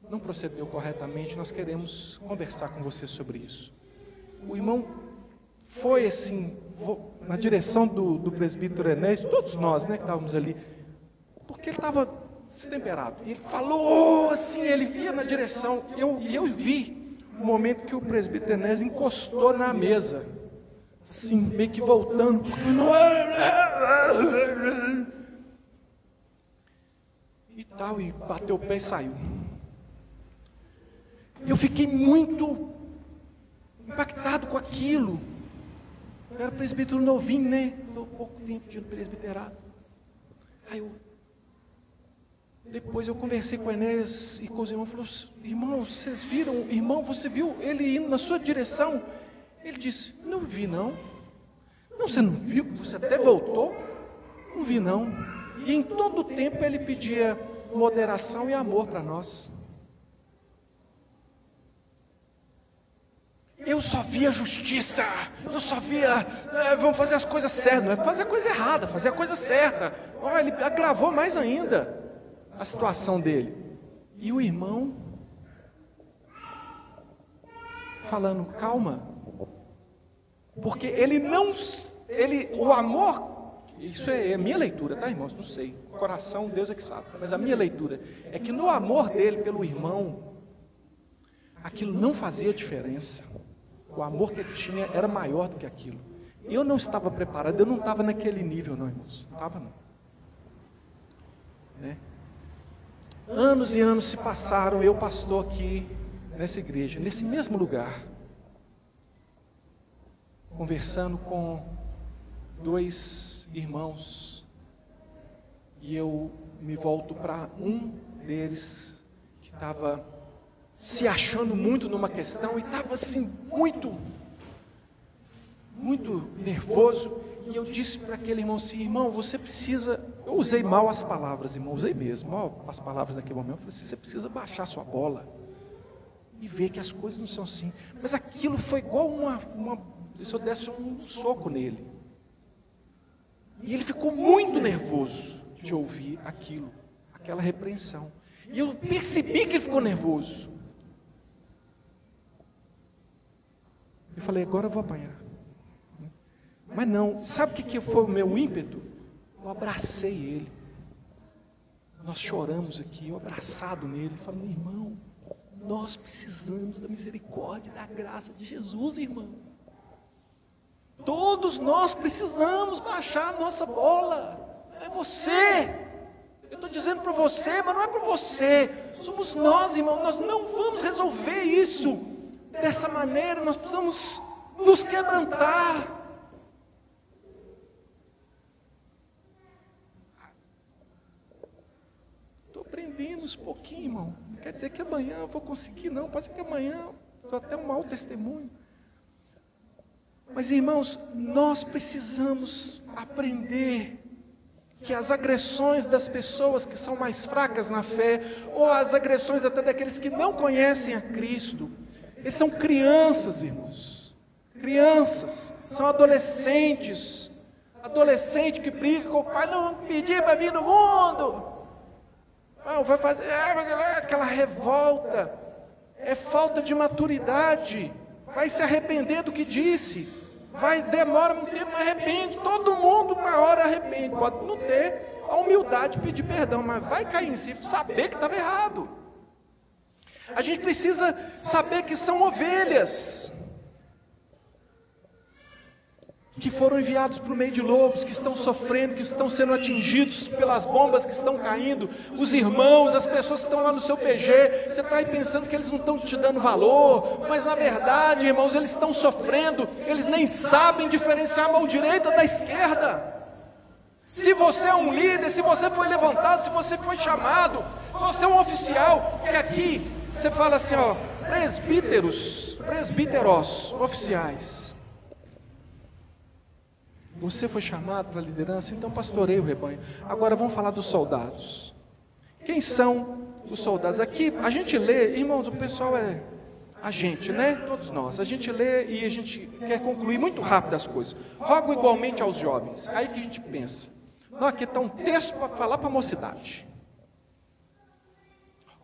não procedeu corretamente, nós queremos conversar com você sobre isso. O irmão foi assim, na direção do presbítero Enéas, todos nós, né, que estávamos ali, porque ele estava destemperado. Ele falou assim, ele ia na direção, e eu vi o momento que o presbítero Enéas encostou na mesa, assim, meio que voltando, e tal, e bateu o pé e saiu. Eu fiquei muito impactado com aquilo. Eu era presbítero novinho, né? Estou pouco tempo de presbiterado. Aí depois eu conversei com o Enéas e com os irmãos, falou: irmão, vocês viram? Irmão, você viu ele indo na sua direção? Ele disse: não vi não. Não, você não viu? Você até voltou? Não vi não. E em todo o tempo ele pedia moderação e amor para nós. Eu só via justiça, eu só via, vamos fazer as coisas certas, não é fazer a coisa errada, fazer a coisa certa. Olha, ele agravou mais ainda a situação dele. E o irmão falando: calma, porque o amor, isso é minha leitura, tá, irmãos? Não sei, coração, Deus é que sabe, mas a minha leitura é que no amor dele pelo irmão, aquilo não fazia diferença. O amor que ele tinha era maior do que aquilo. Eu não estava preparado, eu não estava naquele nível, não, irmãos. Não estava, não. Né? Anos e anos se passaram, eu pastor aqui nessa igreja, nesse mesmo lugar, conversando com 2 irmãos, e eu me volto para um deles que estava se achando muito numa questão e estava assim muito nervoso, e eu disse para aquele irmão assim: irmão, você precisa, eu usei mal as palavras, irmão, usei mesmo mal as palavras naquele momento, eu falei assim: você precisa baixar sua bola e ver que as coisas não são assim. Mas aquilo foi igual se eu desse um soco nele, e ele ficou muito nervoso de ouvir aquela repreensão, e eu percebi que ele ficou nervoso. Eu falei: agora eu vou apanhar. Mas não, sabe o que foi o meu ímpeto? Eu abracei ele. Nós choramos aqui, eu abraçado nele, falando: irmão, nós precisamos da misericórdia e da graça de Jesus, irmão. Todos nós precisamos baixar a nossa bola. É você. Eu estou dizendo para você, mas não é para você. Somos nós, irmão. Nós não vamos resolver isso dessa maneira. Nós precisamos nos quebrantar. Estou aprendendo uns pouquinho, irmão. Não quer dizer que amanhã eu vou conseguir, não. Pode ser que amanhã estou até um mau testemunho. Mas, irmãos, nós precisamos aprender que as agressões das pessoas que são mais fracas na fé, ou as agressões até daqueles que não conhecem a Cristo, eles são crianças, irmãos. Crianças, são adolescentes. Adolescente que briga com o pai: não pedi para vir no mundo. Não, vai fazer aquela revolta. É falta de maturidade. Vai se arrepender do que disse. Demora um tempo, mas arrepende. Todo mundo uma hora arrepende. Pode não ter a humildade de pedir perdão, mas vai cair em si, saber que estava errado. A gente precisa saber que são ovelhas, que foram enviados para o meio de lobos, que estão sofrendo, que estão sendo atingidos pelas bombas que estão caindo, os irmãos, as pessoas que estão lá no seu PG, você está aí pensando que eles não estão te dando valor, mas na verdade, irmãos, eles estão sofrendo, eles nem sabem diferenciar a mão direita da esquerda. Se você é um líder, se você foi levantado, se você foi chamado, você é um oficial, que aqui você fala assim, ó, presbíteros, oficiais. Você foi chamado para a liderança, então pastoreie o rebanho. Agora vamos falar dos soldados. Quem são os soldados? Aqui a gente lê, irmãos, o pessoal é a gente, né? Todos nós. A gente lê e a gente quer concluir muito rápido as coisas. Rogo igualmente aos jovens. Aí que a gente pensa. Não, aqui está um texto para falar para a mocidade.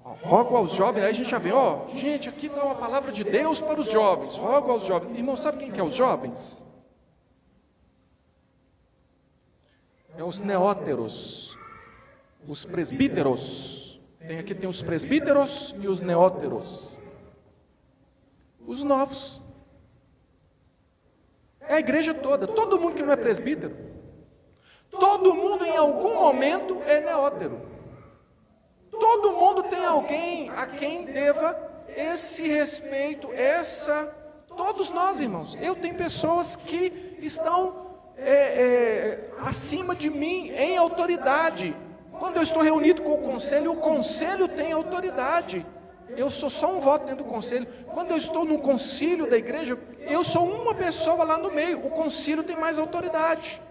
Rogo aos jovens, aí a gente já vê, ó, gente, aqui está uma palavra de Deus para os jovens. Rogo aos jovens. Irmão, sabe quem que é os jovens? É os neóteros, os presbíteros. Aqui tem os presbíteros e os neóteros. Os novos. É a igreja toda, todo mundo que não é presbítero. Todo mundo em algum momento é neótero. Todo mundo tem alguém a quem deva esse respeito, todos nós, irmãos. Eu tenho pessoas que estão acima de mim em autoridade. Quando eu estou reunido com o conselho tem autoridade. Eu sou só um voto dentro do conselho. Quando eu estou num concílio da igreja, eu sou uma pessoa lá no meio. O concílio tem mais autoridade.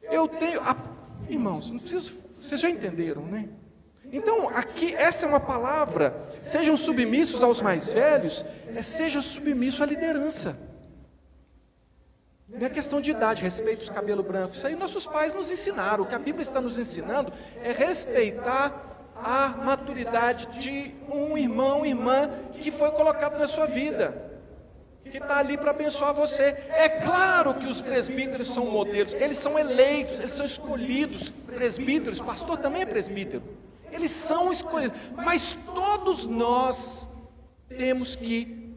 Eu tenho, irmãos, não preciso, vocês já entenderam, né? Então, aqui, essa é uma palavra, sejam submissos aos mais velhos, seja submisso à liderança. Não é questão de idade, respeito os cabelos brancos, isso aí nossos pais nos ensinaram, o que a Bíblia está nos ensinando é respeitar a maturidade de um irmão, irmã, que foi colocado na sua vida, que está ali para abençoar você. É claro que os presbíteros são modelos, eles são eleitos, eles são escolhidos, presbíteros, pastor também é presbítero, eles são escolhidos, mas todos nós temos que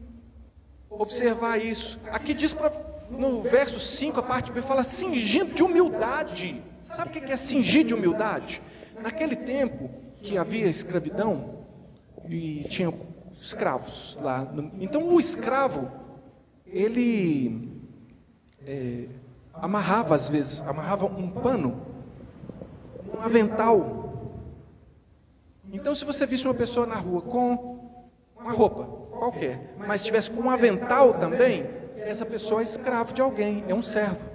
observar isso. Aqui diz, no verso 5, a parte B, fala cingindo de humildade. Sabe o que é cingir de humildade? Naquele tempo que havia escravidão, e tinha escravos lá, então o escravo, ele amarrava às vezes, um pano, um avental. Então se você visse uma pessoa na rua com uma roupa qualquer, mas estivesse com um avental também, essa pessoa é escravo de alguém, é um servo.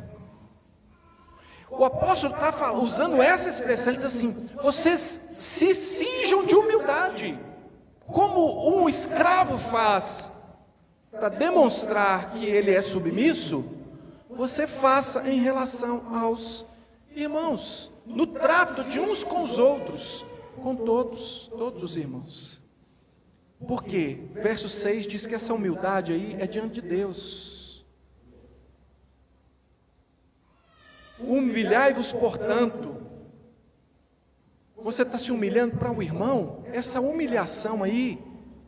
O apóstolo está usando essa expressão, ele diz assim, vocês se cinjam de humildade, como um escravo faz, para demonstrar que ele é submisso, você faça em relação aos irmãos, no trato de uns com os outros, com todos os irmãos. Porque, verso 6 diz que essa humildade aí é diante de Deus. Humilhai-vos, portanto. Você está se humilhando para o irmão? Essa humilhação aí,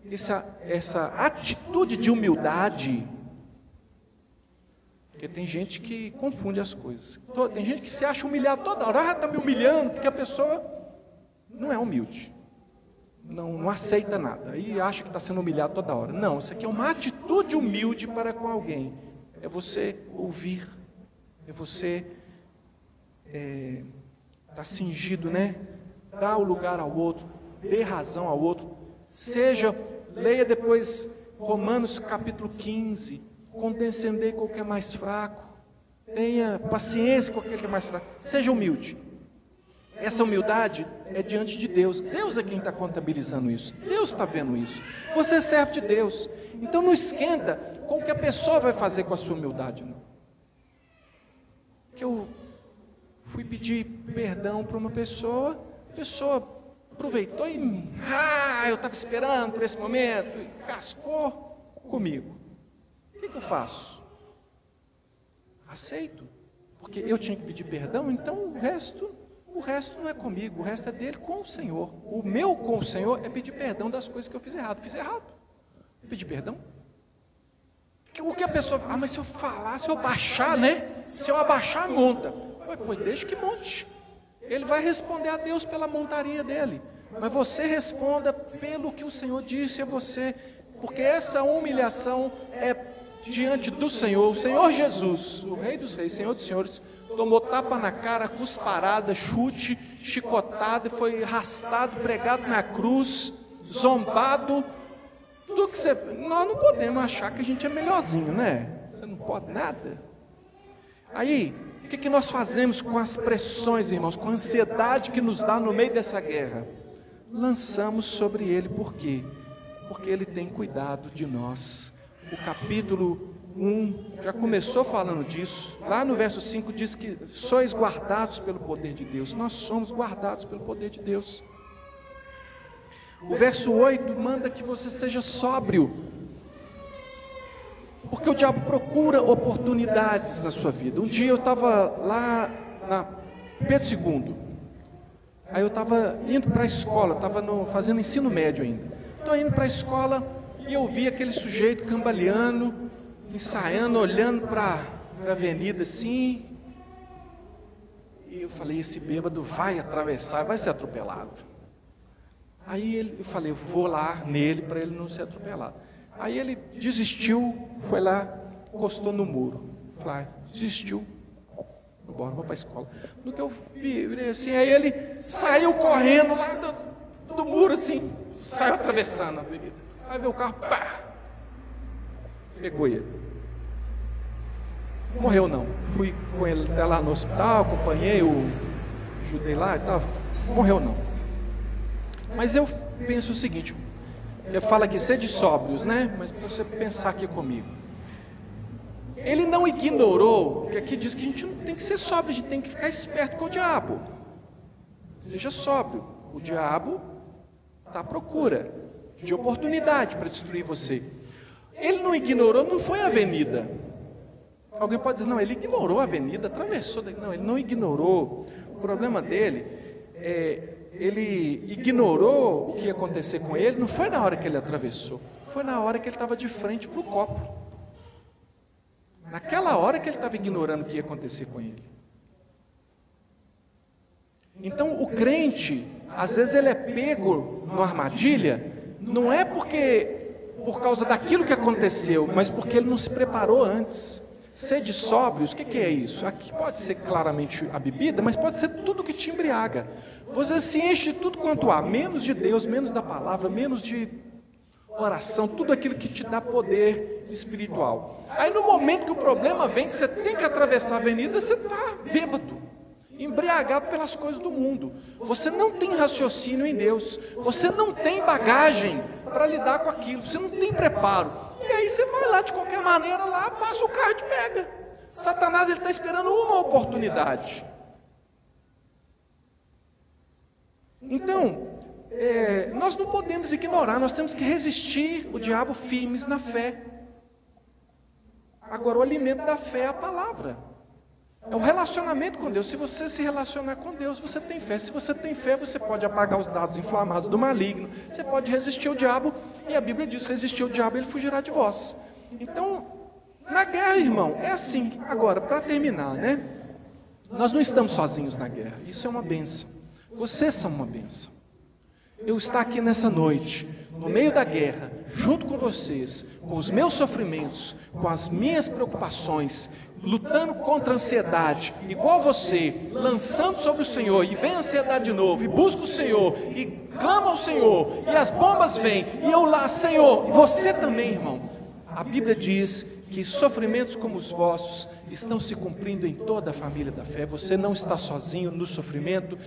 essa atitude de humildade, porque tem gente que confunde as coisas. Tem gente que se acha humilhado toda hora, está me humilhando, porque a pessoa não é humilde. Não aceita nada, e acha que está sendo humilhado toda hora. Não, isso aqui é uma atitude humilde para com alguém. É você ouvir, é você estar cingido, né? Dar o lugar ao outro, dê razão ao outro. Leia depois Romanos capítulo 15, condescender com o que é mais fraco, tenha paciência com aquele que é mais fraco, seja humilde. Essa humildade é diante de Deus. Deus é quem está contabilizando isso. Deus está vendo isso. Você é servo de Deus. Então não esquenta com o que a pessoa vai fazer com a sua humildade, não. Que eu fui pedir perdão para uma pessoa, a pessoa aproveitou e eu estava esperando por esse momento e cascou comigo. O que eu faço? Aceito, porque eu tinha que pedir perdão, então o resto não é comigo, o resto é dele com o Senhor. O meu com o Senhor é pedir perdão das coisas que eu fiz errado. Fiz errado, pedir perdão. O que a pessoa fala? Mas se eu falar, se eu baixar, né? Se eu abaixar, monta. Pois deixa que monte. Ele vai responder a Deus pela montaria dele. Mas você responda pelo que o Senhor disse a você. Porque essa humilhação é diante do Senhor. O Senhor Jesus, o Rei dos Reis, Senhor dos Senhores, tomou tapa na cara, cusparada, chute, chicotada, foi arrastado, pregado na cruz, zombado. Tudo que nós não podemos achar que a gente é melhorzinho, né? Você não pode nada. Aí, o que nós fazemos com as pressões, irmãos, com a ansiedade que nos dá no meio dessa guerra? Lançamos sobre Ele, por quê? Porque Ele tem cuidado de nós. O capítulo 1 já começou falando disso. Lá no verso 5 diz que sois guardados pelo poder de Deus. Nós somos guardados pelo poder de Deus. O verso 8 manda que você seja sóbrio, porque o diabo procura oportunidades na sua vida. Um dia eu estava lá na Pedro II, aí eu estava indo para a escola, estava fazendo ensino médio ainda. Estou indo para a escola e eu vi aquele sujeito cambaleando, ensaiando, olhando para a avenida assim, e eu falei, esse bêbado vai atravessar, vai ser atropelado. Aí eu falei, eu vou lá nele para ele não ser atropelado. Aí ele desistiu, foi lá, encostou no muro. Falei, desistiu, bora, vou para a escola. No que eu virei assim, aí ele saiu correndo lá do muro assim, saiu atravessando a avenida. Aí veio o carro, pá, pegou ele. Morreu não, fui com ele até lá no hospital, acompanhei, ajudei lá e tal, morreu não. Mas eu penso o seguinte, que fala aqui, sede sóbrios, né? Mas para você pensar aqui comigo. Ele não ignorou, porque aqui diz que a gente não tem que ser sóbrio, a gente tem que ficar esperto com o diabo. Seja sóbrio. O diabo está à procura de oportunidade para destruir você. Ele não ignorou, não foi a avenida. Alguém pode dizer, não, ele ignorou a avenida, atravessou. Não, ele não ignorou. O problema dele é... Ele ignorou o que ia acontecer com ele, não foi na hora que ele atravessou, foi na hora que ele estava de frente para o copo. Naquela hora que ele estava ignorando o que ia acontecer com ele. Então o crente, às vezes ele é pego numa armadilha, não é por causa daquilo que aconteceu, mas porque ele não se preparou antes. Sede sóbrios, o que é isso? Aqui pode ser claramente a bebida, mas pode ser tudo que te embriaga. Você se enche de tudo quanto há, menos de Deus, menos da palavra, menos de oração, tudo aquilo que te dá poder espiritual. Aí no momento que o problema vem, que você tem que atravessar a avenida, você está bêbado, embriagado pelas coisas do mundo. Você não tem raciocínio em Deus, você não tem bagagem para lidar com aquilo, você não tem preparo. E aí você vai lá de qualquer maneira, lá passa o carro e te pega. Satanás está esperando uma oportunidade. Então, nós não podemos ignorar, nós temos que resistir o diabo firmes na fé. Agora, o alimento da fé é a palavra, é o relacionamento com Deus. Se você se relacionar com Deus, você tem fé. Se você tem fé, você pode apagar os dados inflamados do maligno, você pode resistir ao diabo, e a Bíblia diz, resistir ao diabo, ele fugirá de vós. Então, na guerra, irmão, é assim. Agora, para terminar, né? Nós não estamos sozinhos na guerra, isso é uma bênção. Vocês são uma bênção. Eu estar aqui nessa noite, no meio da guerra, junto com vocês, com os meus sofrimentos, com as minhas preocupações, lutando contra a ansiedade, igual você, lançando sobre o Senhor, e vem a ansiedade de novo, e busca o Senhor, e clama ao Senhor, e as bombas vêm, e eu lá, Senhor, você também, irmão. A Bíblia diz que sofrimentos como os vossos estão se cumprindo em toda a família da fé. Você não está sozinho no sofrimento,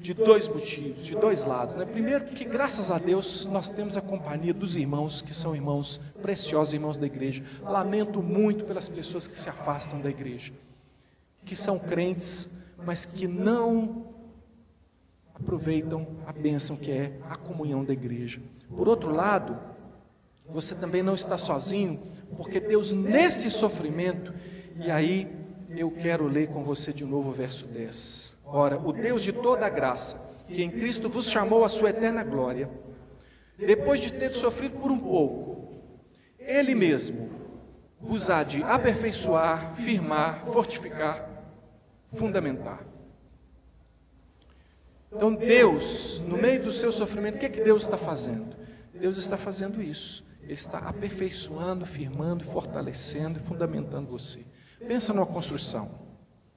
de dois motivos, de dois lados, né? Primeiro, porque graças a Deus nós temos a companhia dos irmãos, que são irmãos preciosos, irmãos da igreja. Lamento muito pelas pessoas que se afastam da igreja, que são crentes, mas que não aproveitam a bênção que é a comunhão da igreja. Por outro lado, você também não está sozinho, porque Deus nesse sofrimento, e aí eu quero ler com você de novo o verso 10. Ora, o Deus de toda a graça, que em Cristo vos chamou à sua eterna glória, depois de ter sofrido por um pouco, Ele mesmo vos há de aperfeiçoar, firmar, fortificar, fundamentar. Então Deus, no meio do seu sofrimento, o que é que Deus está fazendo? Deus está fazendo isso. Ele está aperfeiçoando, firmando, fortalecendo e fundamentando você. Pensa numa construção.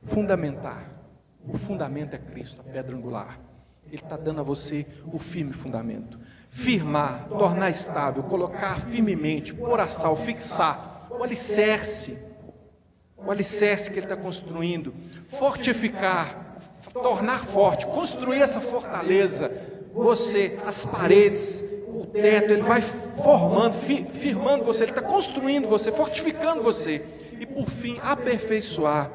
Fundamentar. O fundamento é Cristo, a pedra angular. Ele está dando a você o firme fundamento. Firmar, tornar estável, colocar firmemente, pôr a sal, fixar. O alicerce que ele está construindo. Fortificar, tornar forte, construir essa fortaleza. Você, as paredes, o teto, ele vai formando, firmando você, ele está construindo você, fortificando você. E por fim, aperfeiçoar,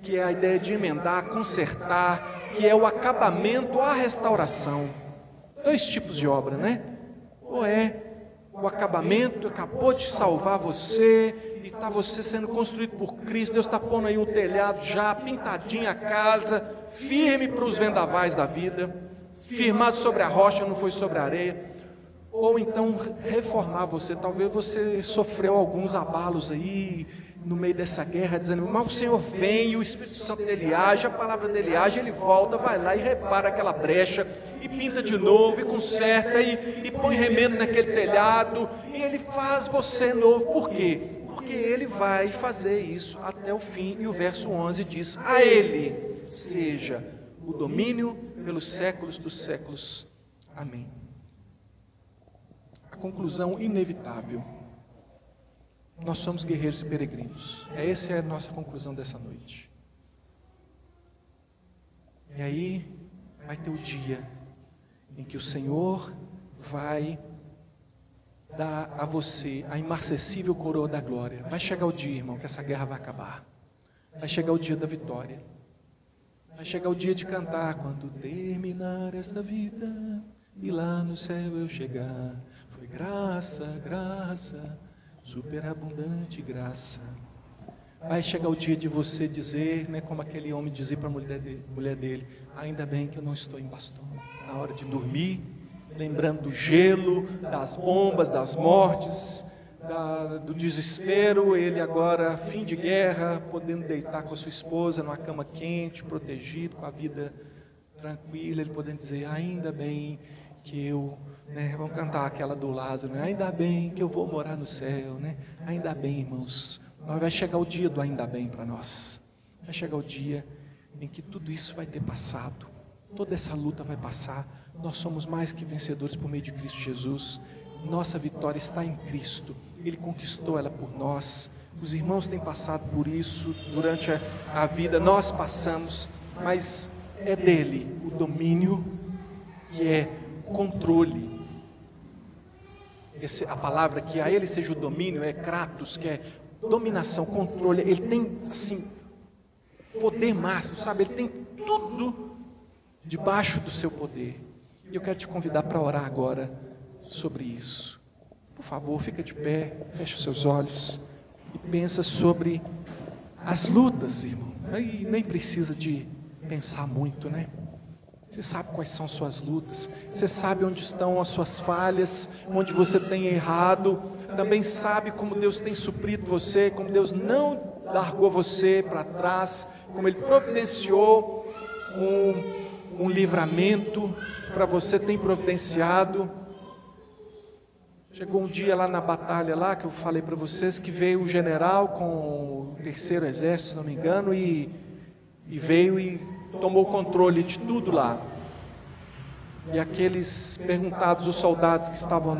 que é a ideia de emendar, consertar, que é o acabamento, a restauração. 2 tipos de obra, né? Ou é o acabamento, acabou de salvar você, e está você sendo construído por Cristo, Deus está pondo aí um telhado já, pintadinha a casa, firme para os vendavais da vida, firmado sobre a rocha, não foi sobre a areia. Ou então reformar você, talvez você sofreu alguns abalos aí, no meio dessa guerra, dizendo, mas o Senhor vem, e o Espírito Santo dele age, a palavra dele age, ele volta, vai lá e repara aquela brecha, e pinta de novo, e conserta, e põe remendo naquele telhado, e ele faz você novo. Por quê? Porque ele vai fazer isso até o fim, e o verso 11 diz, a ele seja o domínio pelos séculos dos séculos. Amém. A conclusão inevitável. Nós somos guerreiros e peregrinos. Essa é a nossa conclusão dessa noite. E aí vai ter o dia em que o Senhor vai dar a você a imarcessível coroa da glória. Vai chegar o dia, irmão, que essa guerra vai acabar. Vai chegar o dia da vitória. Vai chegar o dia de cantar, quando terminar esta vida e lá no céu eu chegar. Foi graça, graça, superabundante graça. Vai chegar o dia de você dizer, né, como aquele homem dizia para a mulher dele, ainda bem que eu não estou em bastão. Na hora de dormir, lembrando do gelo, das bombas, das mortes, do desespero, ele agora, fim de guerra, podendo deitar com a sua esposa numa cama quente, protegido, com a vida tranquila, ele podendo dizer, ainda bem que eu, né, vamos cantar aquela do Lázaro, né? Ainda bem que eu vou morar no céu, né? Ainda bem, irmãos, vai chegar o dia do ainda bem para nós, vai chegar o dia em que tudo isso vai ter passado, toda essa luta vai passar, nós somos mais que vencedores por meio de Cristo Jesus, nossa vitória está em Cristo, Ele conquistou ela por nós, os irmãos têm passado por isso durante a vida, nós passamos, mas é dele o domínio, que é controle. A palavra que a ele seja o domínio é kratos, que é dominação, controle. Ele tem assim poder máximo, sabe? Ele tem tudo debaixo do seu poder. E eu quero te convidar para orar agora sobre isso. Por favor, fica de pé, feche os seus olhos e pensa sobre as lutas, irmão. Aí nem precisa de pensar muito, né? Você sabe quais são suas lutas, você sabe onde estão as suas falhas, onde você tem errado, também sabe como Deus tem suprido você, como Deus não largou você para trás, como Ele providenciou um livramento para você, tem providenciado. Chegou um dia lá na batalha lá, que eu falei para vocês, que veio o general com o 3º exército, se não me engano, e veio e tomou o controle de tudo lá. E aqueles perguntados, os soldados que estavam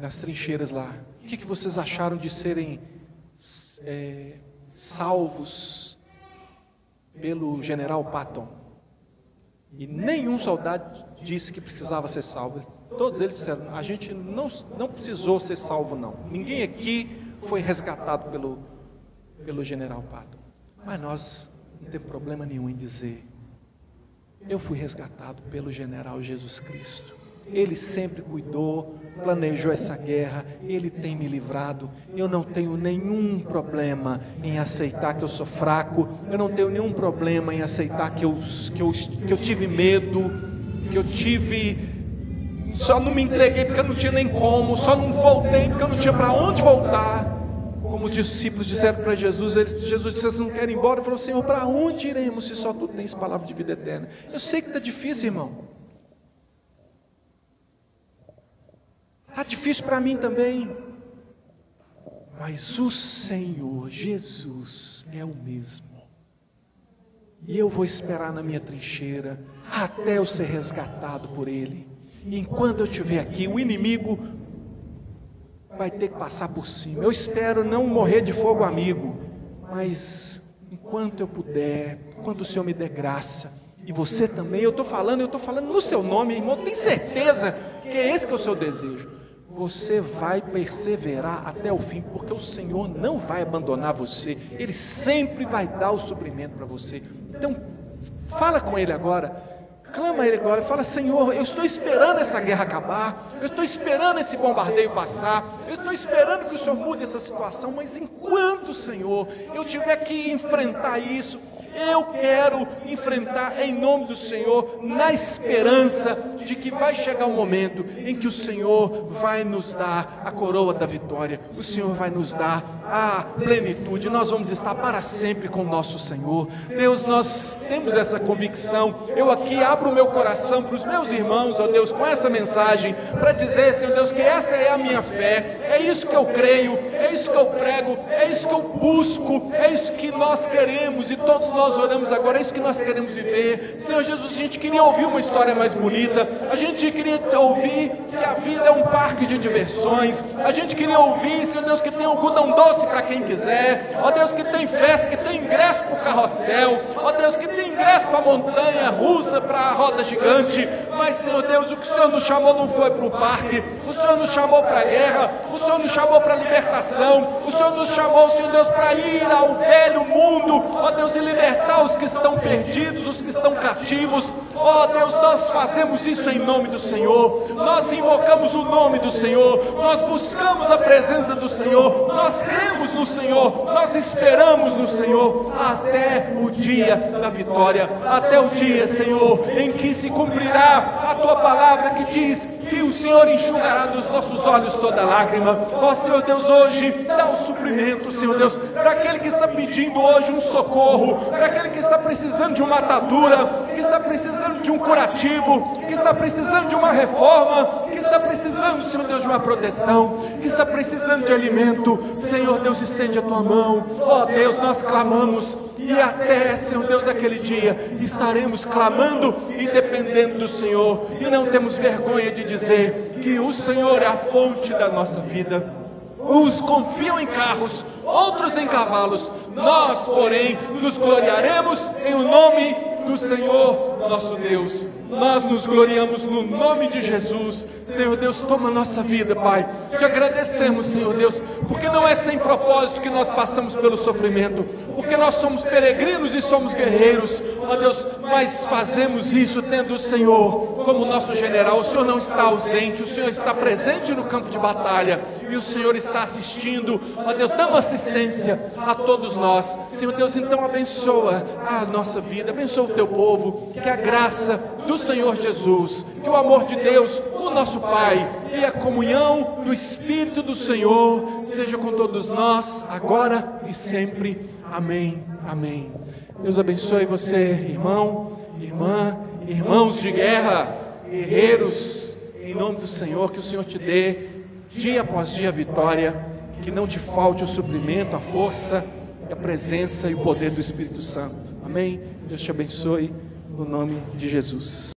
nas trincheiras lá, o que vocês acharam de serem salvos pelo general Patton? E nenhum soldado disse que precisava ser salvo. Todos eles disseram, a gente não precisou ser salvo não. Ninguém aqui foi resgatado pelo general Patton. Mas nós não tem problema nenhum em dizer, eu fui resgatado pelo general Jesus Cristo, Ele sempre cuidou, planejou essa guerra, Ele tem me livrado, eu não tenho nenhum problema em aceitar que eu sou fraco, eu não tenho nenhum problema em aceitar que eu tive medo, que eu tive só não me entreguei porque eu não tinha nem como, só não voltei porque eu não tinha para onde voltar. Como os discípulos disseram para Jesus, Jesus disse: vocês não querem ir embora? Ele falou: Senhor, para onde iremos se só tu tens palavra de vida eterna? Eu sei que está difícil, irmão. Está difícil para mim também. Mas o Senhor Jesus é o mesmo. E eu vou esperar na minha trincheira até eu ser resgatado por Ele. E enquanto eu estiver aqui, o inimigo vai ter que passar por cima. Eu espero não morrer de fogo amigo, mas enquanto eu puder, enquanto o Senhor me der graça, e você também, eu estou falando no seu nome, irmão, tenho certeza que é esse que é o seu desejo. Você vai perseverar até o fim, porque o Senhor não vai abandonar você, Ele sempre vai dar o suprimento para você. Então, fala com Ele agora, clama a Ele agora, fala: Senhor, eu estou esperando essa guerra acabar, eu estou esperando esse bombardeio passar, eu estou esperando que o Senhor mude essa situação, mas enquanto, Senhor, eu tiver que enfrentar isso, eu quero enfrentar em nome do Senhor, na esperança de que vai chegar um momento em que o Senhor vai nos dar a coroa da vitória, o Senhor vai nos dar a plenitude, nós vamos estar para sempre com o nosso Senhor. Deus, nós temos essa convicção. Eu aqui abro o meu coração para os meus irmãos, ó Deus, com essa mensagem, para dizer, Senhor Deus, que essa é a minha fé, é isso que eu creio, é isso que eu prego, é isso que eu busco, é isso que nós queremos, e todos nós oramos agora, é isso que nós queremos viver. Senhor Jesus, a gente queria ouvir uma história mais bonita, a gente queria ouvir que a vida é um parque de diversões, a gente queria ouvir, Senhor Deus, que tem algodão doce para quem quiser, ó Deus, que tem festa, que tem ingresso para o carrossel, ó Deus, que tem ingresso para a montanha russa, para a roda gigante. Mas, Senhor Deus, o que o Senhor nos chamou não foi para o parque, o Senhor nos chamou para a guerra, o Senhor nos chamou para a libertação, o Senhor nos chamou, Senhor Deus, para ir ao velho mundo, ó Deus, e libertar os que estão perdidos, os que estão cativos. Ó Deus, nós fazemos isso em nome do Senhor, nós invocamos o nome do Senhor, nós buscamos a presença do Senhor, nós cremos no Senhor, nós esperamos no Senhor, até o dia da vitória, até o dia, Senhor, em que se cumprirá a Tua palavra que diz que o Senhor enxugará dos nossos olhos toda lágrima. Ó Senhor Deus, hoje dá o suprimento, Senhor Deus, para aquele que está pedindo hoje um socorro, para aquele que está precisando de uma atadura, que está precisando de um curativo, que está precisando de uma reforma, que está precisando, Senhor Deus, de uma proteção, que está precisando de alimento. Senhor Deus, estende a Tua mão. Ó Deus, nós clamamos, e até, Senhor Deus, aquele dia estaremos clamando e dependendo do Senhor, e não temos vergonha de dizer que o Senhor é a fonte da nossa vida. Uns confiam em carros, outros em cavalos, nós, porém, nos gloriaremos em o nome do Senhor nosso Deus. Nós nos gloriamos no nome de Jesus. Senhor Deus, toma a nossa vida, Pai. Te agradecemos, Senhor Deus, porque não é sem propósito que nós passamos pelo sofrimento, porque nós somos peregrinos e somos guerreiros, ó Deus, mas fazemos isso tendo o Senhor como nosso general. O Senhor não está ausente, o Senhor está presente no campo de batalha, e o Senhor está assistindo, ó Deus, dando assistência a todos nós. Senhor Deus, então abençoa a nossa vida, abençoa o Teu povo, que a graça do Senhor Jesus, que o amor de Deus, o nosso Pai, e a comunhão do Espírito do Senhor seja com todos nós, agora e sempre. Amém, amém. Deus abençoe você, irmão, irmã, irmãos de guerra, guerreiros, em nome do Senhor, que o Senhor te dê, dia após dia, a vitória, que não te falte o suprimento, a força, a presença e o poder do Espírito Santo. Amém? Deus te abençoe, no nome de Jesus.